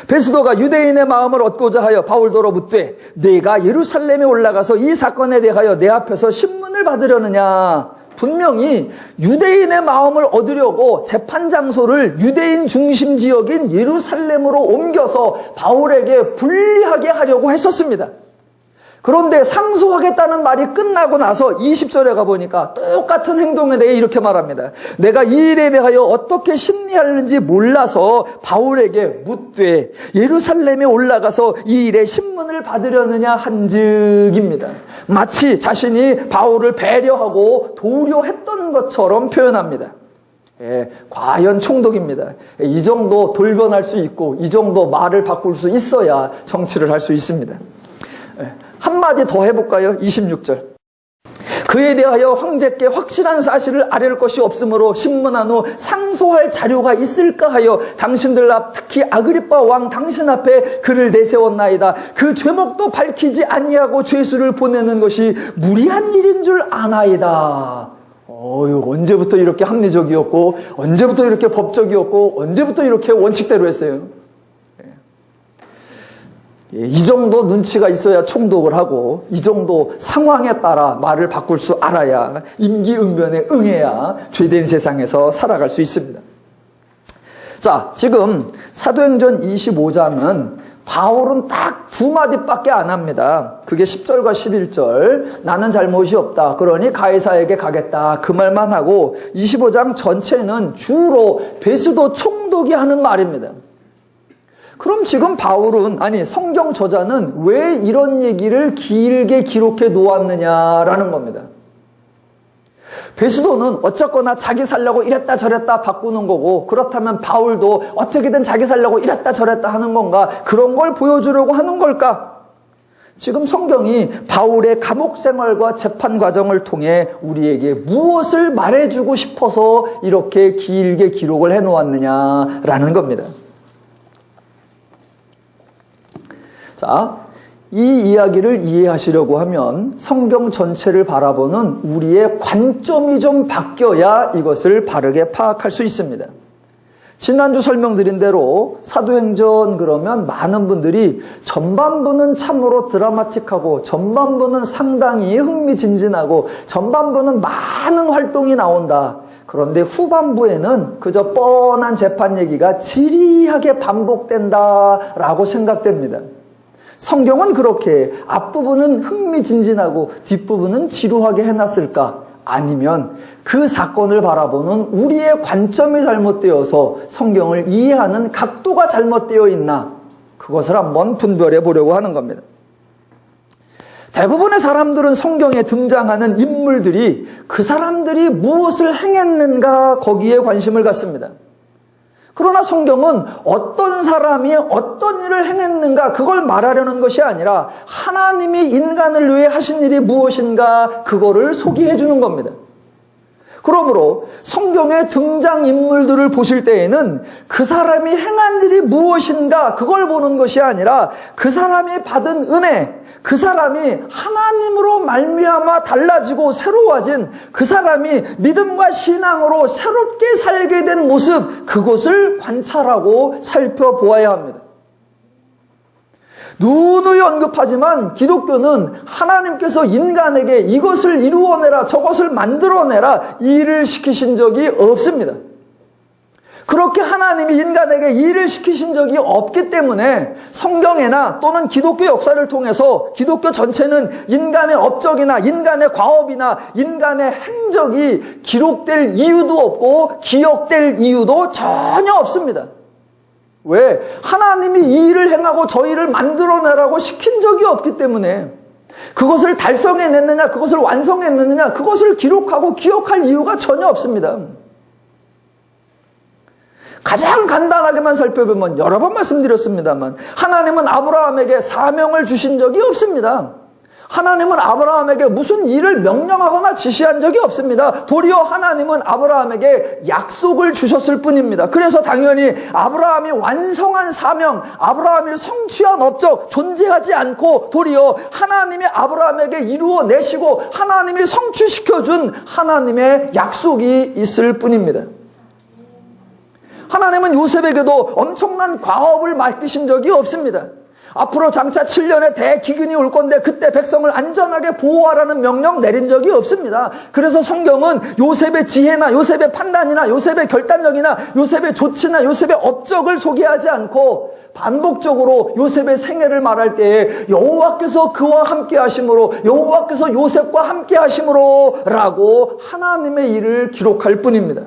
A: 베스도가 유대인의 마음을 얻고자 하여 바울더러 묻되 내가 예루살렘에 올라가서 이 사건에 대하여 내 앞에서 신문을 받으려느냐. 분명히 유대인의 마음을 얻으려고 재판 장소를 유대인 중심 지역인 예루살렘으로 옮겨서 바울에게 불리하게 하려고 했었습니다. 그런데 상소하겠다는 말이 끝나고 나서 20절에 가보니까 똑같은 행동에 대해 이렇게 말합니다. 내가 이 일에 대하여 어떻게 심리하는지 몰라서 바울에게 묻되 예루살렘에 올라가서 이 일에 신문을 받으려느냐 한즉입니다. 마치 자신이 바울을 배려하고 도우려했던 것처럼 표현합니다. 과연 총독입니다. 이 정도 돌변할 수 있고 이 정도 말을 바꿀 수 있어야 정치를 할 수 있습니다. 한마디 더 해볼까요? 26절. 그에 대하여 황제께 확실한 사실을 아뢰를 것이 없으므로 신문한 후 상소할 자료가 있을까 하여 당신들 앞 특히 아그리빠 왕 당신 앞에 그를 내세웠나이다. 그 죄목도 밝히지 아니하고 죄수를 보내는 것이 무리한 일인 줄 아나이다. 언제부터 이렇게 합리적이었고 언제부터 이렇게 법적이었고 언제부터 이렇게 원칙대로 했어요. 이 정도 눈치가 있어야 총독을 하고 이 정도 상황에 따라 말을 바꿀 줄 알아야 임기응변에 응해야 죄된 세상에서 살아갈 수 있습니다. 자, 지금 사도행전 25장은 바울은 딱 두 마디밖에 안 합니다. 그게 10절과 11절. 나는 잘못이 없다. 그러니 가이사에게 가겠다. 그 말만 하고 25장 전체는 주로 베스도 총독이 하는 말입니다. 그럼 지금 바울은, 아니 성경 저자는 왜 이런 얘기를 길게 기록해 놓았느냐라는 겁니다. 베스도는 어쨌거나 자기 살려고 이랬다 저랬다 바꾸는 거고, 그렇다면 바울도 어떻게든 자기 살려고 이랬다 저랬다 하는 건가? 그런 걸 보여주려고 하는 걸까? 지금 성경이 바울의 감옥 생활과 재판 과정을 통해 우리에게 무엇을 말해주고 싶어서 이렇게 길게 기록을 해 놓았느냐라는 겁니다. 자, 이 이야기를 이해하시려고 하면 성경 전체를 바라보는 우리의 관점이 좀 바뀌어야 이것을 바르게 파악할 수 있습니다. 지난주 설명드린 대로 사도행전 그러면 많은 분들이 전반부는 참으로 드라마틱하고 전반부는 상당히 흥미진진하고 전반부는 많은 활동이 나온다. 그런데 후반부에는 그저 뻔한 재판 얘기가 지리하게 반복된다라고 생각됩니다. 성경은 그렇게 앞부분은 흥미진진하고 뒷부분은 지루하게 해놨을까? 아니면 그 사건을 바라보는 우리의 관점이 잘못되어서 성경을 이해하는 각도가 잘못되어 있나? 그것을 한번 분별해 보려고 하는 겁니다. 대부분의 사람들은 성경에 등장하는 인물들이 그 사람들이 무엇을 행했는가 거기에 관심을 갖습니다. 그러나 성경은 어떤 사람이 어떤 일을 행했는가 그걸 말하려는 것이 아니라 하나님이 인간을 위해 하신 일이 무엇인가 그거를 소개해 주는 겁니다. 그러므로 성경의 등장인물들을 보실 때에는 그 사람이 행한 일이 무엇인가 그걸 보는 것이 아니라 그 사람이 받은 은혜, 그 사람이 하나님으로 말미암아 달라지고 새로워진 그 사람이 믿음과 신앙으로 새롭게 살게 된 모습, 그것을 관찰하고 살펴보아야 합니다. 누누이 언급하지만 기독교는 하나님께서 인간에게 이것을 이루어내라, 저것을 만들어내라 이 일을 시키신 적이 없습니다. 그렇게 하나님이 인간에게 일을 시키신 적이 없기 때문에 성경에나 또는 기독교 역사를 통해서 기독교 전체는 인간의 업적이나 인간의 과업이나 인간의 행적이 기록될 이유도 없고 기억될 이유도 전혀 없습니다. 왜? 하나님이 이 일을 행하고 저 일을 만들어내라고 시킨 적이 없기 때문에 그것을 달성해냈느냐 그것을 완성했느냐 그것을 기록하고 기억할 이유가 전혀 없습니다. 가장 간단하게만 살펴보면 여러 번 말씀드렸습니다만 하나님은 아브라함에게 사명을 주신 적이 없습니다. 하나님은 아브라함에게 무슨 일을 명령하거나 지시한 적이 없습니다. 도리어 하나님은 아브라함에게 약속을 주셨을 뿐입니다. 그래서 당연히 아브라함이 완성한 사명, 아브라함이 성취한 업적 존재하지 않고 도리어 하나님이 아브라함에게 이루어내시고 하나님이 성취시켜준 하나님의 약속이 있을 뿐입니다. 하나님은 요셉에게도 엄청난 과업을 맡기신 적이 없습니다. 앞으로 장차 7년의 대기근이 올 건데 그때 백성을 안전하게 보호하라는 명령 내린 적이 없습니다. 그래서 성경은 요셉의 지혜나 요셉의 판단이나 요셉의 결단력이나 요셉의 조치나 요셉의 업적을 소개하지 않고 반복적으로 요셉의 생애를 말할 때에 여호와께서 그와 함께 하심으로, 여호와께서 요셉과 함께 하심으로 라고 하나님의 일을 기록할 뿐입니다.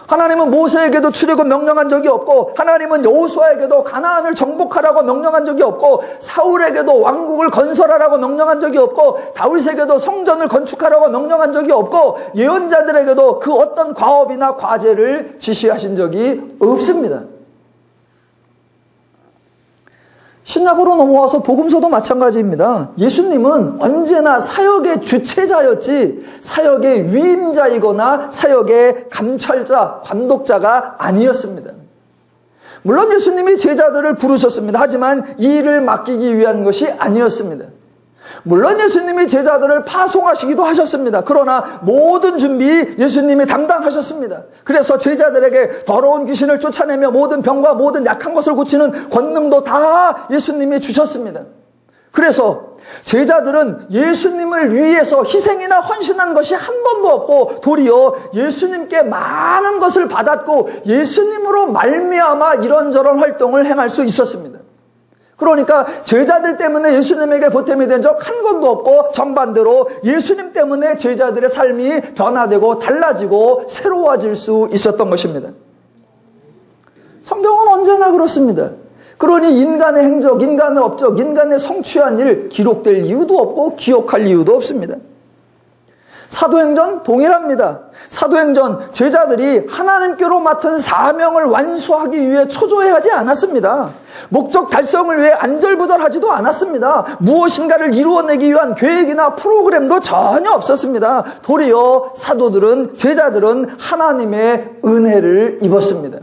A: 하나님은 모세에게도 출애굽 명령한 적이 없고, 하나님은 여호수아에게도 가나안을 정복하라고 명령한 적이 없고, 사울에게도 왕국을 건설하라고 명령한 적이 없고, 다윗에게도 성전을 건축하라고 명령한 적이 없고, 예언자들에게도 그 어떤 과업이나 과제를 지시하신 적이 없습니다. 신약으로 넘어와서 복음서도 마찬가지입니다. 예수님은 언제나 사역의 주체자였지 사역의 위임자이거나 사역의 감찰자, 감독자가 아니었습니다. 물론 예수님이 제자들을 부르셨습니다. 하지만 이 일을 맡기기 위한 것이 아니었습니다. 물론 예수님이 제자들을 파송하시기도 하셨습니다. 그러나 모든 준비 예수님이 담당하셨습니다. 그래서 제자들에게 더러운 귀신을 쫓아내며 모든 병과 모든 약한 것을 고치는 권능도 다 예수님이 주셨습니다. 그래서 제자들은 예수님을 위해서 희생이나 헌신한 것이 한 번도 없고 도리어 예수님께 많은 것을 받았고 예수님으로 말미암아 이런저런 활동을 행할 수 있었습니다. 그러니까 제자들 때문에 예수님에게 보탬이 된 적 한 번도 없고 전반대로 예수님 때문에 제자들의 삶이 변화되고 달라지고 새로워질 수 있었던 것입니다. 성경은 언제나 그렇습니다. 그러니 인간의 행적, 인간의 업적, 인간의 성취한 일 기록될 이유도 없고 기억할 이유도 없습니다. 사도행전 동일합니다. 사도행전 제자들이 하나님께로 맡은 사명을 완수하기 위해 초조해하지 않았습니다. 목적 달성을 위해 안절부절하지도 않았습니다. 무엇인가를 이루어내기 위한 계획이나 프로그램도 전혀 없었습니다. 도리어 사도들은, 제자들은 하나님의 은혜를 입었습니다.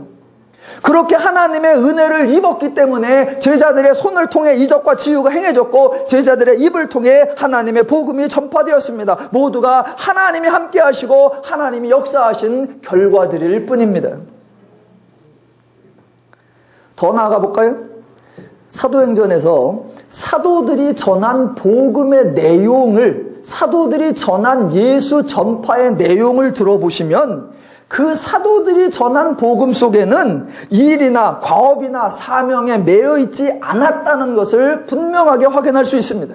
A: 그렇게 하나님의 은혜를 입었기 때문에 제자들의 손을 통해 이적과 치유가 행해졌고 제자들의 입을 통해 하나님의 복음이 전파되었습니다. 모두가 하나님이 함께 하시고 하나님이 역사하신 결과들일 뿐입니다. 더 나아가 볼까요? 사도행전에서 사도들이 전한 복음의 내용을, 사도들이 전한 예수 전파의 내용을 들어보시면 그 사도들이 전한 복음 속에는 일이나 과업이나 사명에 매여 있지 않았다는 것을 분명하게 확인할 수 있습니다.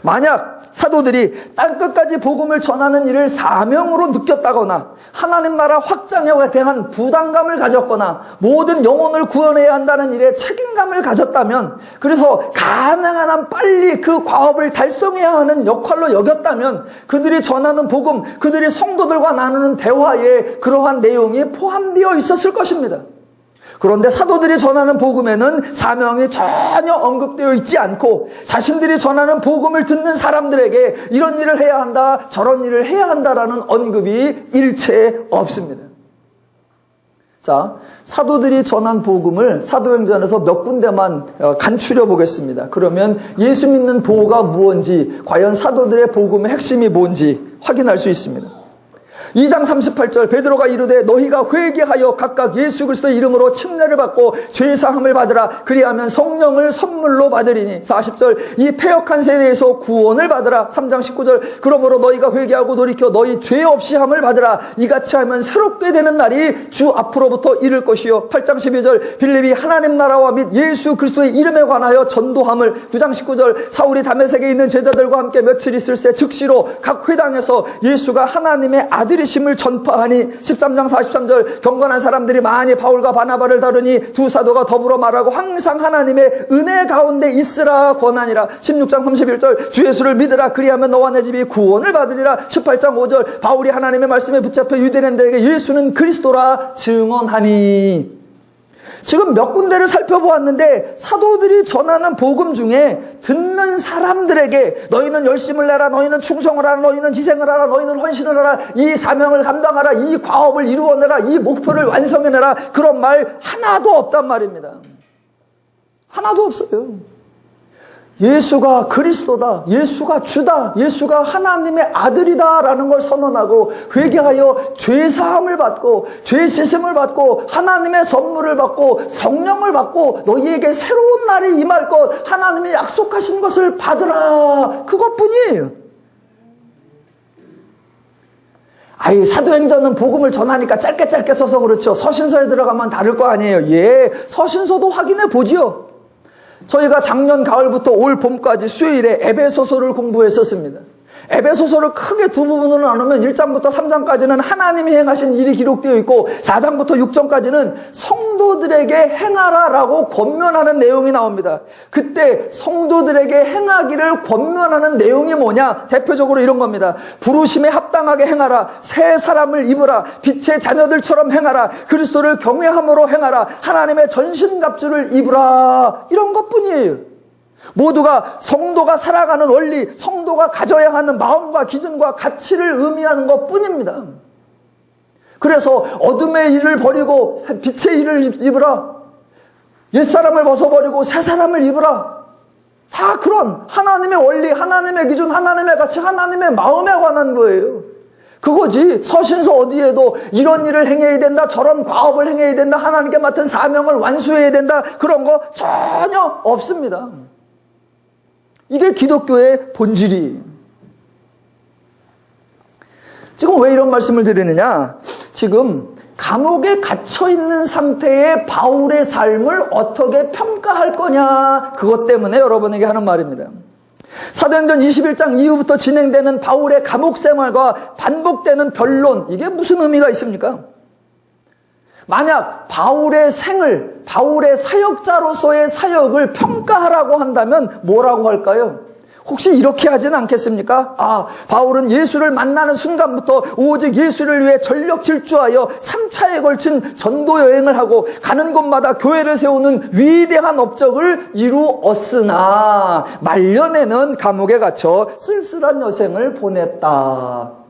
A: 만약 사도들이 땅끝까지 복음을 전하는 일을 사명으로 느꼈다거나 하나님 나라 확장에 대한 부담감을 가졌거나 모든 영혼을 구원해야 한다는 일에 책임감을 가졌다면, 그래서 가능한 한 빨리 그 과업을 달성해야 하는 역할로 여겼다면 그들이 전하는 복음, 그들이 성도들과 나누는 대화에 그러한 내용이 포함되어 있었을 것입니다. 그런데 사도들이 전하는 복음에는 사명이 전혀 언급되어 있지 않고 자신들이 전하는 복음을 듣는 사람들에게 이런 일을 해야 한다, 저런 일을 해야 한다라는 언급이 일체 없습니다. 자, 사도들이 전한 복음을 사도행전에서 몇 군데만 간추려 보겠습니다. 그러면 예수 믿는 도가 무엇인지, 과연 사도들의 복음의 핵심이 뭔지 확인할 수 있습니다. 2장 38절 베드로가 이르되 너희가 회개하여 각각 예수 그리스도의 이름으로 침례를 받고 죄사함을 받으라. 그리하면 성령을 선물로 받으리니. 40절 이 패역한 세대에서 구원을 받으라. 3장 19절 그러므로 너희가 회개하고 돌이켜 너희 죄 없이 함을 받으라. 이같이 하면 새롭게 되는 날이 주 앞으로부터 이를 것이요. 8장 12절 빌립이 하나님 나라와 및 예수 그리스도의 이름에 관하여 전도함을. 9장 19절 사울이 다메섹에 있는 제자들과 함께 며칠 있을 새 즉시로 각 회당에서 예수가 하나님의 아들이 심을 전파하니. 13장 43절 경건한 사람들이 많이 바울과 바나바를 다루니 두 사도가 더불어 말하고 항상 하나님의 은혜 가운데 있으라 권하니라. 16장 31절 주 예수를 믿으라. 그리하면 너와 내 집이 구원을 받으리라. 18장 5절 바울이 하나님의 말씀에 붙잡혀 유대인들에게 예수는 그리스도라 증언하니. 지금 몇 군데를 살펴보았는데 사도들이 전하는 복음 중에 듣는 사람들에게 너희는 열심을 내라, 너희는 충성을 하라, 너희는 희생을 하라, 너희는 헌신을 하라, 이 사명을 감당하라, 이 과업을 이루어내라, 이 목표를 완성해내라, 그런 말 하나도 없단 말입니다. 하나도 없어요. 예수가 그리스도다, 예수가 주다, 예수가 하나님의 아들이다 라는 걸 선언하고 회개하여 죄사함을 받고 죄 씻음을 받고 하나님의 선물을 받고 성령을 받고 너희에게 새로운 날이 임할 것, 하나님이 약속하신 것을 받으라, 그것뿐이에요. 아이, 사도행전은 복음을 전하니까 짧게 써서 그렇죠. 서신서에 들어가면 다를 거 아니에요. 예, 서신서도 확인해 보지요. 저희가 작년 가을부터 올 봄까지 수요일에 에베소서를 공부했었습니다. 에베소서를 크게 두 부분으로 나누면 1장부터 3장까지는 하나님이 행하신 일이 기록되어 있고 4장부터 6장까지는 성도들에게 행하라라고 권면하는 내용이 나옵니다. 그때 성도들에게 행하기를 권면하는 내용이 뭐냐? 대표적으로 이런 겁니다. 부르심에 합당하게 행하라, 새 사람을 입으라, 빛의 자녀들처럼 행하라, 그리스도를 경외함으로 행하라, 하나님의 전신갑주를 입으라, 이런 것뿐이에요. 모두가 성도가 살아가는 원리, 성도가 가져야 하는 마음과 기준과 가치를 의미하는 것뿐입니다. 그래서 어둠의 일을 버리고 빛의 일을 입으라, 옛사람을 벗어버리고 새 사람을 입으라, 다 그런 하나님의 원리, 하나님의 기준, 하나님의 가치, 하나님의 마음에 관한 거예요. 그거지 서신서 어디에도 이런 일을 행해야 된다, 저런 과업을 행해야 된다, 하나님께 맡은 사명을 완수해야 된다, 그런 거 전혀 없습니다. 이게 기독교의 본질이. 지금 왜 이런 말씀을 드리느냐? 지금 감옥에 갇혀있는 상태의 바울의 삶을 어떻게 평가할 거냐, 그것 때문에 여러분에게 하는 말입니다. 사도행전 21장 이후부터 진행되는 바울의 감옥 생활과 반복되는 변론, 이게 무슨 의미가 있습니까? 만약 바울의 생을, 바울의 사역자로서의 사역을 평가하라고 한다면 뭐라고 할까요? 혹시 이렇게 하진 않겠습니까? 아, 바울은 예수를 만나는 순간부터 오직 예수를 위해 전력 질주하여 3차에 걸친 전도 여행을 하고 가는 곳마다 교회를 세우는 위대한 업적을 이루었으나 말년에는 감옥에 갇혀 쓸쓸한 여생을 보냈다.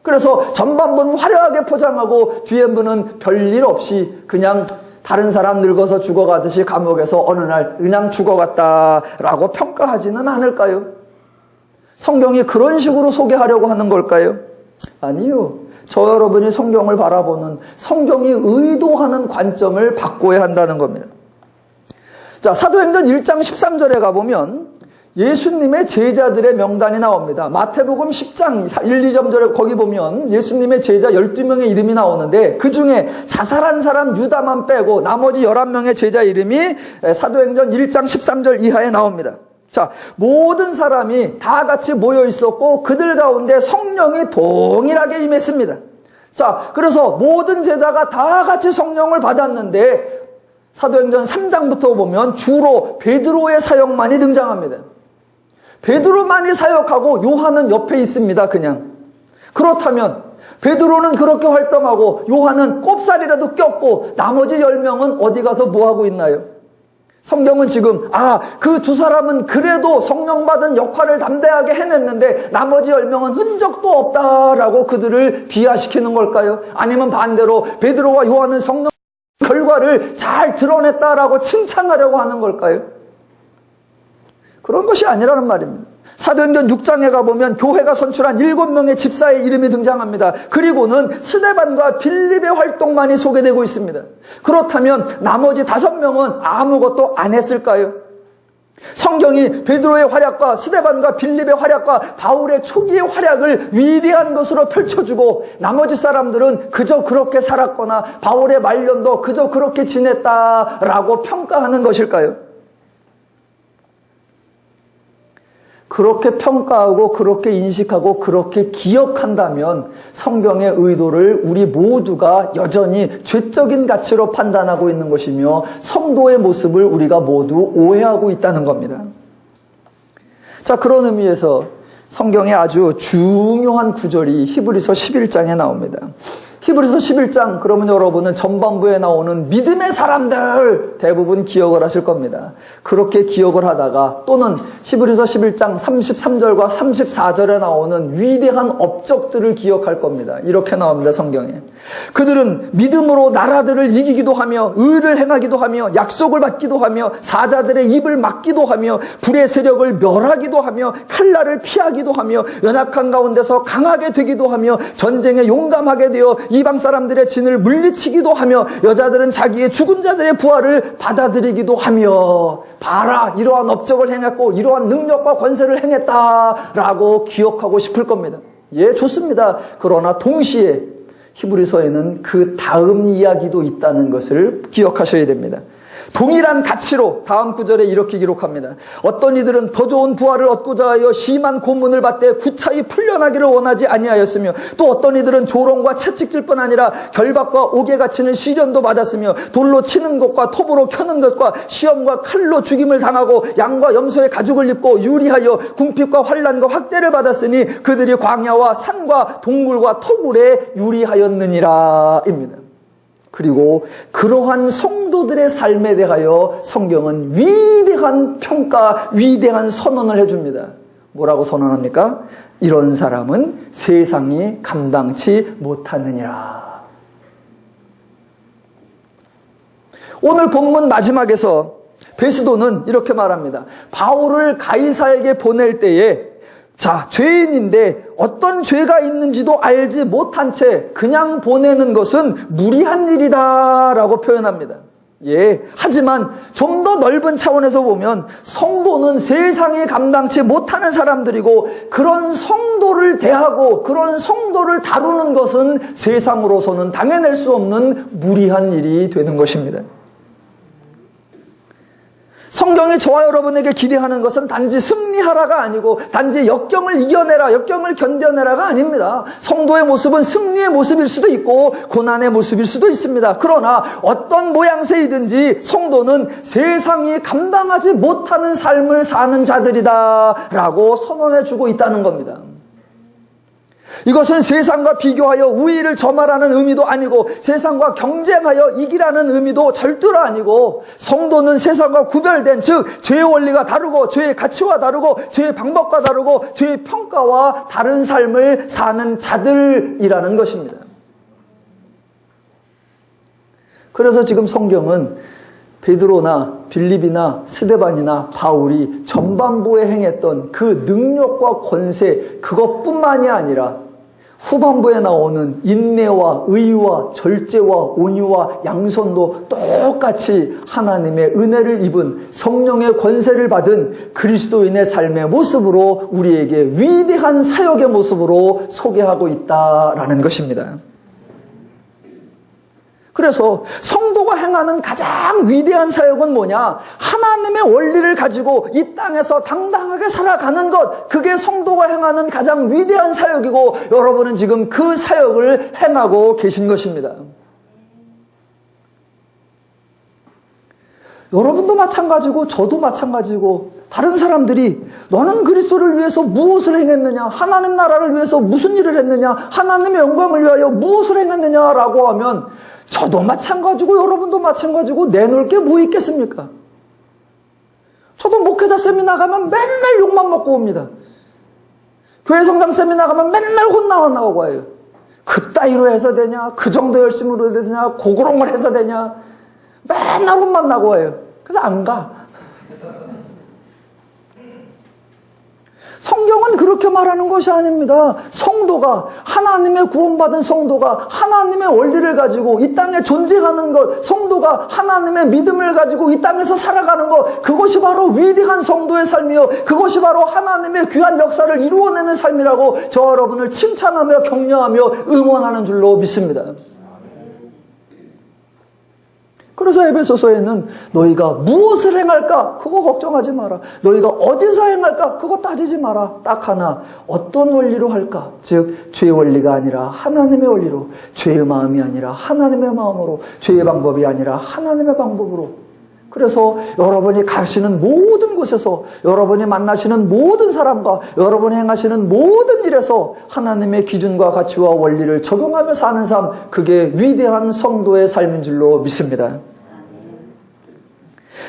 A: 그래서 전반부는 화려하게 포장하고 뒤에부는 별일 없이 그냥 다른 사람 늙어서 죽어가듯이 감옥에서 어느 날 그냥 죽어갔다라고 평가하지는 않을까요? 성경이 그런 식으로 소개하려고 하는 걸까요? 아니요. 저 여러분이 성경을 바라보는, 성경이 의도하는 관점을 바꿔야 한다는 겁니다. 자, 사도행전 1장 13절에 가보면 예수님의 제자들의 명단이 나옵니다. 마태복음 10장 1, 2절에 거기 보면 예수님의 제자 12명의 이름이 나오는데 그 중에 자살한 사람 유다만 빼고 나머지 11명의 제자 이름이 사도행전 1장 13절 이하에 나옵니다. 자, 모든 사람이 다 같이 모여 있었고 그들 가운데 성령이 동일하게 임했습니다. 자, 그래서 모든 제자가 다 같이 성령을 받았는데 사도행전 3장부터 보면 주로 베드로의 사역만이 등장합니다. 베드로만이 사역하고 요한은 옆에 있습니다, 그냥. 그렇다면 베드로는 그렇게 활동하고 요한은 꼽살이라도 꼈고 나머지 10명은 어디 가서 뭐하고 있나요? 성경은 지금 그 두 사람은 그래도 성령 받은 역할을 담대하게 해냈는데 나머지 10명은 흔적도 없다라고 그들을 비하시키는 걸까요? 아니면 반대로 베드로와 요한은 성령 결과를 잘 드러냈다라고 칭찬하려고 하는 걸까요? 그런 것이 아니라는 말입니다. 사도행전 6장에 가보면 교회가 선출한 7명의 집사의 이름이 등장합니다. 그리고는 스데반과 빌립의 활동만이 소개되고 있습니다. 그렇다면 나머지 5명은 아무것도 안 했을까요? 성경이 베드로의 활약과 스데반과 빌립의 활약과 바울의 초기의 활약을 위대한 것으로 펼쳐주고 나머지 사람들은 그저 그렇게 살았거나 바울의 말년도 그저 그렇게 지냈다라고 평가하는 것일까요? 그렇게 평가하고 그렇게 인식하고 그렇게 기억한다면 성경의 의도를 우리 모두가 여전히 죄적인 가치로 판단하고 있는 것이며 성도의 모습을 우리가 모두 오해하고 있다는 겁니다. 자, 그런 의미에서 성경의 아주 중요한 구절이 히브리서 11장에 나옵니다. 히브리서 11장 그러면 여러분은 전반부에 나오는 믿음의 사람들 대부분 기억을 하실 겁니다. 그렇게 기억을 하다가 또는 히브리서 11장 33절과 34절에 나오는 위대한 업적들을 기억할 겁니다. 이렇게 나옵니다. 성경에. 그들은 믿음으로 나라들을 이기기도 하며 의를 행하기도 하며 약속을 받기도 하며 사자들의 입을 막기도 하며 불의 세력을 멸하기도 하며 칼날을 피하기도 하며 연약한 가운데서 강하게 되기도 하며 전쟁에 용감하게 되어 이방 사람들의 진을 물리치기도 하며 여자들은 자기의 죽은 자들의 부활을 받아들이기도 하며 봐라 이러한 업적을 행했고 이러한 능력과 권세를 행했다라고 기억하고 싶을 겁니다. 예, 좋습니다. 그러나 동시에 히브리서에는 그 다음 이야기도 있다는 것을 기억하셔야 됩니다. 동일한 가치로 다음 구절에 이렇게 기록합니다. 어떤 이들은 더 좋은 부활을 얻고자 하여 심한 고문을 받되 구차히 풀려나기를 원하지 아니하였으며 또 어떤 이들은 조롱과 채찍질 뿐 아니라 결박과 옥에 갇히는 시련도 받았으며 돌로 치는 것과 톱으로 켜는 것과 시험과 칼로 죽임을 당하고 양과 염소의 가죽을 입고 유리하여 궁핍과 환난과 학대를 받았으니 그들이 광야와 산과 동굴과 토굴에 유리하였느니라 입니다. 그리고 그러한 성도들의 삶에 대하여 성경은 위대한 평가, 위대한 선언을 해줍니다. 뭐라고 선언합니까? 이런 사람은 세상이 감당치 못하느니라. 오늘 본문 마지막에서 베스도는 이렇게 말합니다. 바울을 가이사에게 보낼 때에 자, 죄인인데 어떤 죄가 있는지도 알지 못한 채 그냥 보내는 것은 무리한 일이다라고 표현합니다. 예, 하지만 좀 더 넓은 차원에서 보면 성도는 세상에 감당치 못하는 사람들이고 그런 성도를 대하고 그런 성도를 다루는 것은 세상으로서는 당해낼 수 없는 무리한 일이 되는 것입니다. 성경이 저와 여러분에게 기대하는 것은 단지 승리하라가 아니고 단지 역경을 이겨내라, 역경을 견뎌내라가 아닙니다. 성도의 모습은 승리의 모습일 수도 있고 고난의 모습일 수도 있습니다. 그러나 어떤 모양새이든지 성도는 세상이 감당하지 못하는 삶을 사는 자들이다라고 선언해주고 있다는 겁니다. 이것은 세상과 비교하여 우위를 점하라는 의미도 아니고 세상과 경쟁하여 이기라는 의미도 절대로 아니고 성도는 세상과 구별된 즉 죄의 원리가 다르고 죄의 가치와 다르고 죄의 방법과 다르고 죄의 평가와 다른 삶을 사는 자들이라는 것입니다. 그래서 지금 성경은 베드로나 빌립이나 스데반이나 바울이 전반부에 행했던 그 능력과 권세 그것뿐만이 아니라 후반부에 나오는 인내와 의와 절제와 온유와 양선도 똑같이 하나님의 은혜를 입은 성령의 권세를 받은 그리스도인의 삶의 모습으로 우리에게 위대한 사역의 모습으로 소개하고 있다라는 것입니다. 그래서 성도가 행하는 가장 위대한 사역은 뭐냐? 하나님의 원리를 가지고 이 땅에서 당당하게 살아가는 것, 그게 성도가 행하는 가장 위대한 사역이고 여러분은 지금 그 사역을 행하고 계신 것입니다. 여러분도 마찬가지고 저도 마찬가지고 다른 사람들이 너는 그리스도를 위해서 무엇을 행했느냐? 하나님 나라를 위해서 무슨 일을 했느냐? 하나님의 영광을 위하여 무엇을 행했느냐라고 하면 저도 마찬가지고 여러분도 마찬가지고 내놓을 게 뭐 있겠습니까? 저도 목회자 세미나 가면 맨날 욕만 먹고 옵니다. 교회 성장 세미나 가면 맨날 혼나고 와요. 그따위로 해서 되냐? 그 정도 열심으로 해서 되냐? 고그런 걸 해서 되냐? 맨날 혼만 나고 와요. 그래서 안 가. 성경은 그렇게 말하는 것이 아닙니다. 성도가 하나님의 구원받은 성도가 하나님의 원리를 가지고 이 땅에 존재하는 것, 성도가 하나님의 믿음을 가지고 이 땅에서 살아가는 것, 그것이 바로 위대한 성도의 삶이요, 그것이 바로 하나님의 귀한 역사를 이루어내는 삶이라고 저 여러분을 칭찬하며 격려하며 응원하는 줄로 믿습니다. 그래서 에베소서에는 너희가 무엇을 행할까? 그거 걱정하지 마라. 너희가 어디서 행할까? 그거 따지지 마라. 딱 하나, 어떤 원리로 할까? 즉 죄의 원리가 아니라 하나님의 원리로, 죄의 마음이 아니라 하나님의 마음으로, 죄의 방법이 아니라 하나님의 방법으로 그래서 여러분이 가시는 모든 곳에서, 여러분이 만나시는 모든 사람과 여러분이 행하시는 모든 일에서 하나님의 기준과 가치와 원리를 적용하며 사는 삶, 그게 위대한 성도의 삶인 줄로 믿습니다.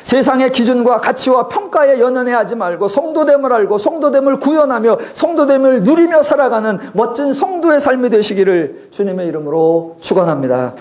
A: 세상의 기준과 가치와 평가에 연연해하지 말고 성도됨을 알고 성도됨을 구현하며 성도됨을 누리며 살아가는 멋진 성도의 삶이 되시기를 주님의 이름으로 축원합니다.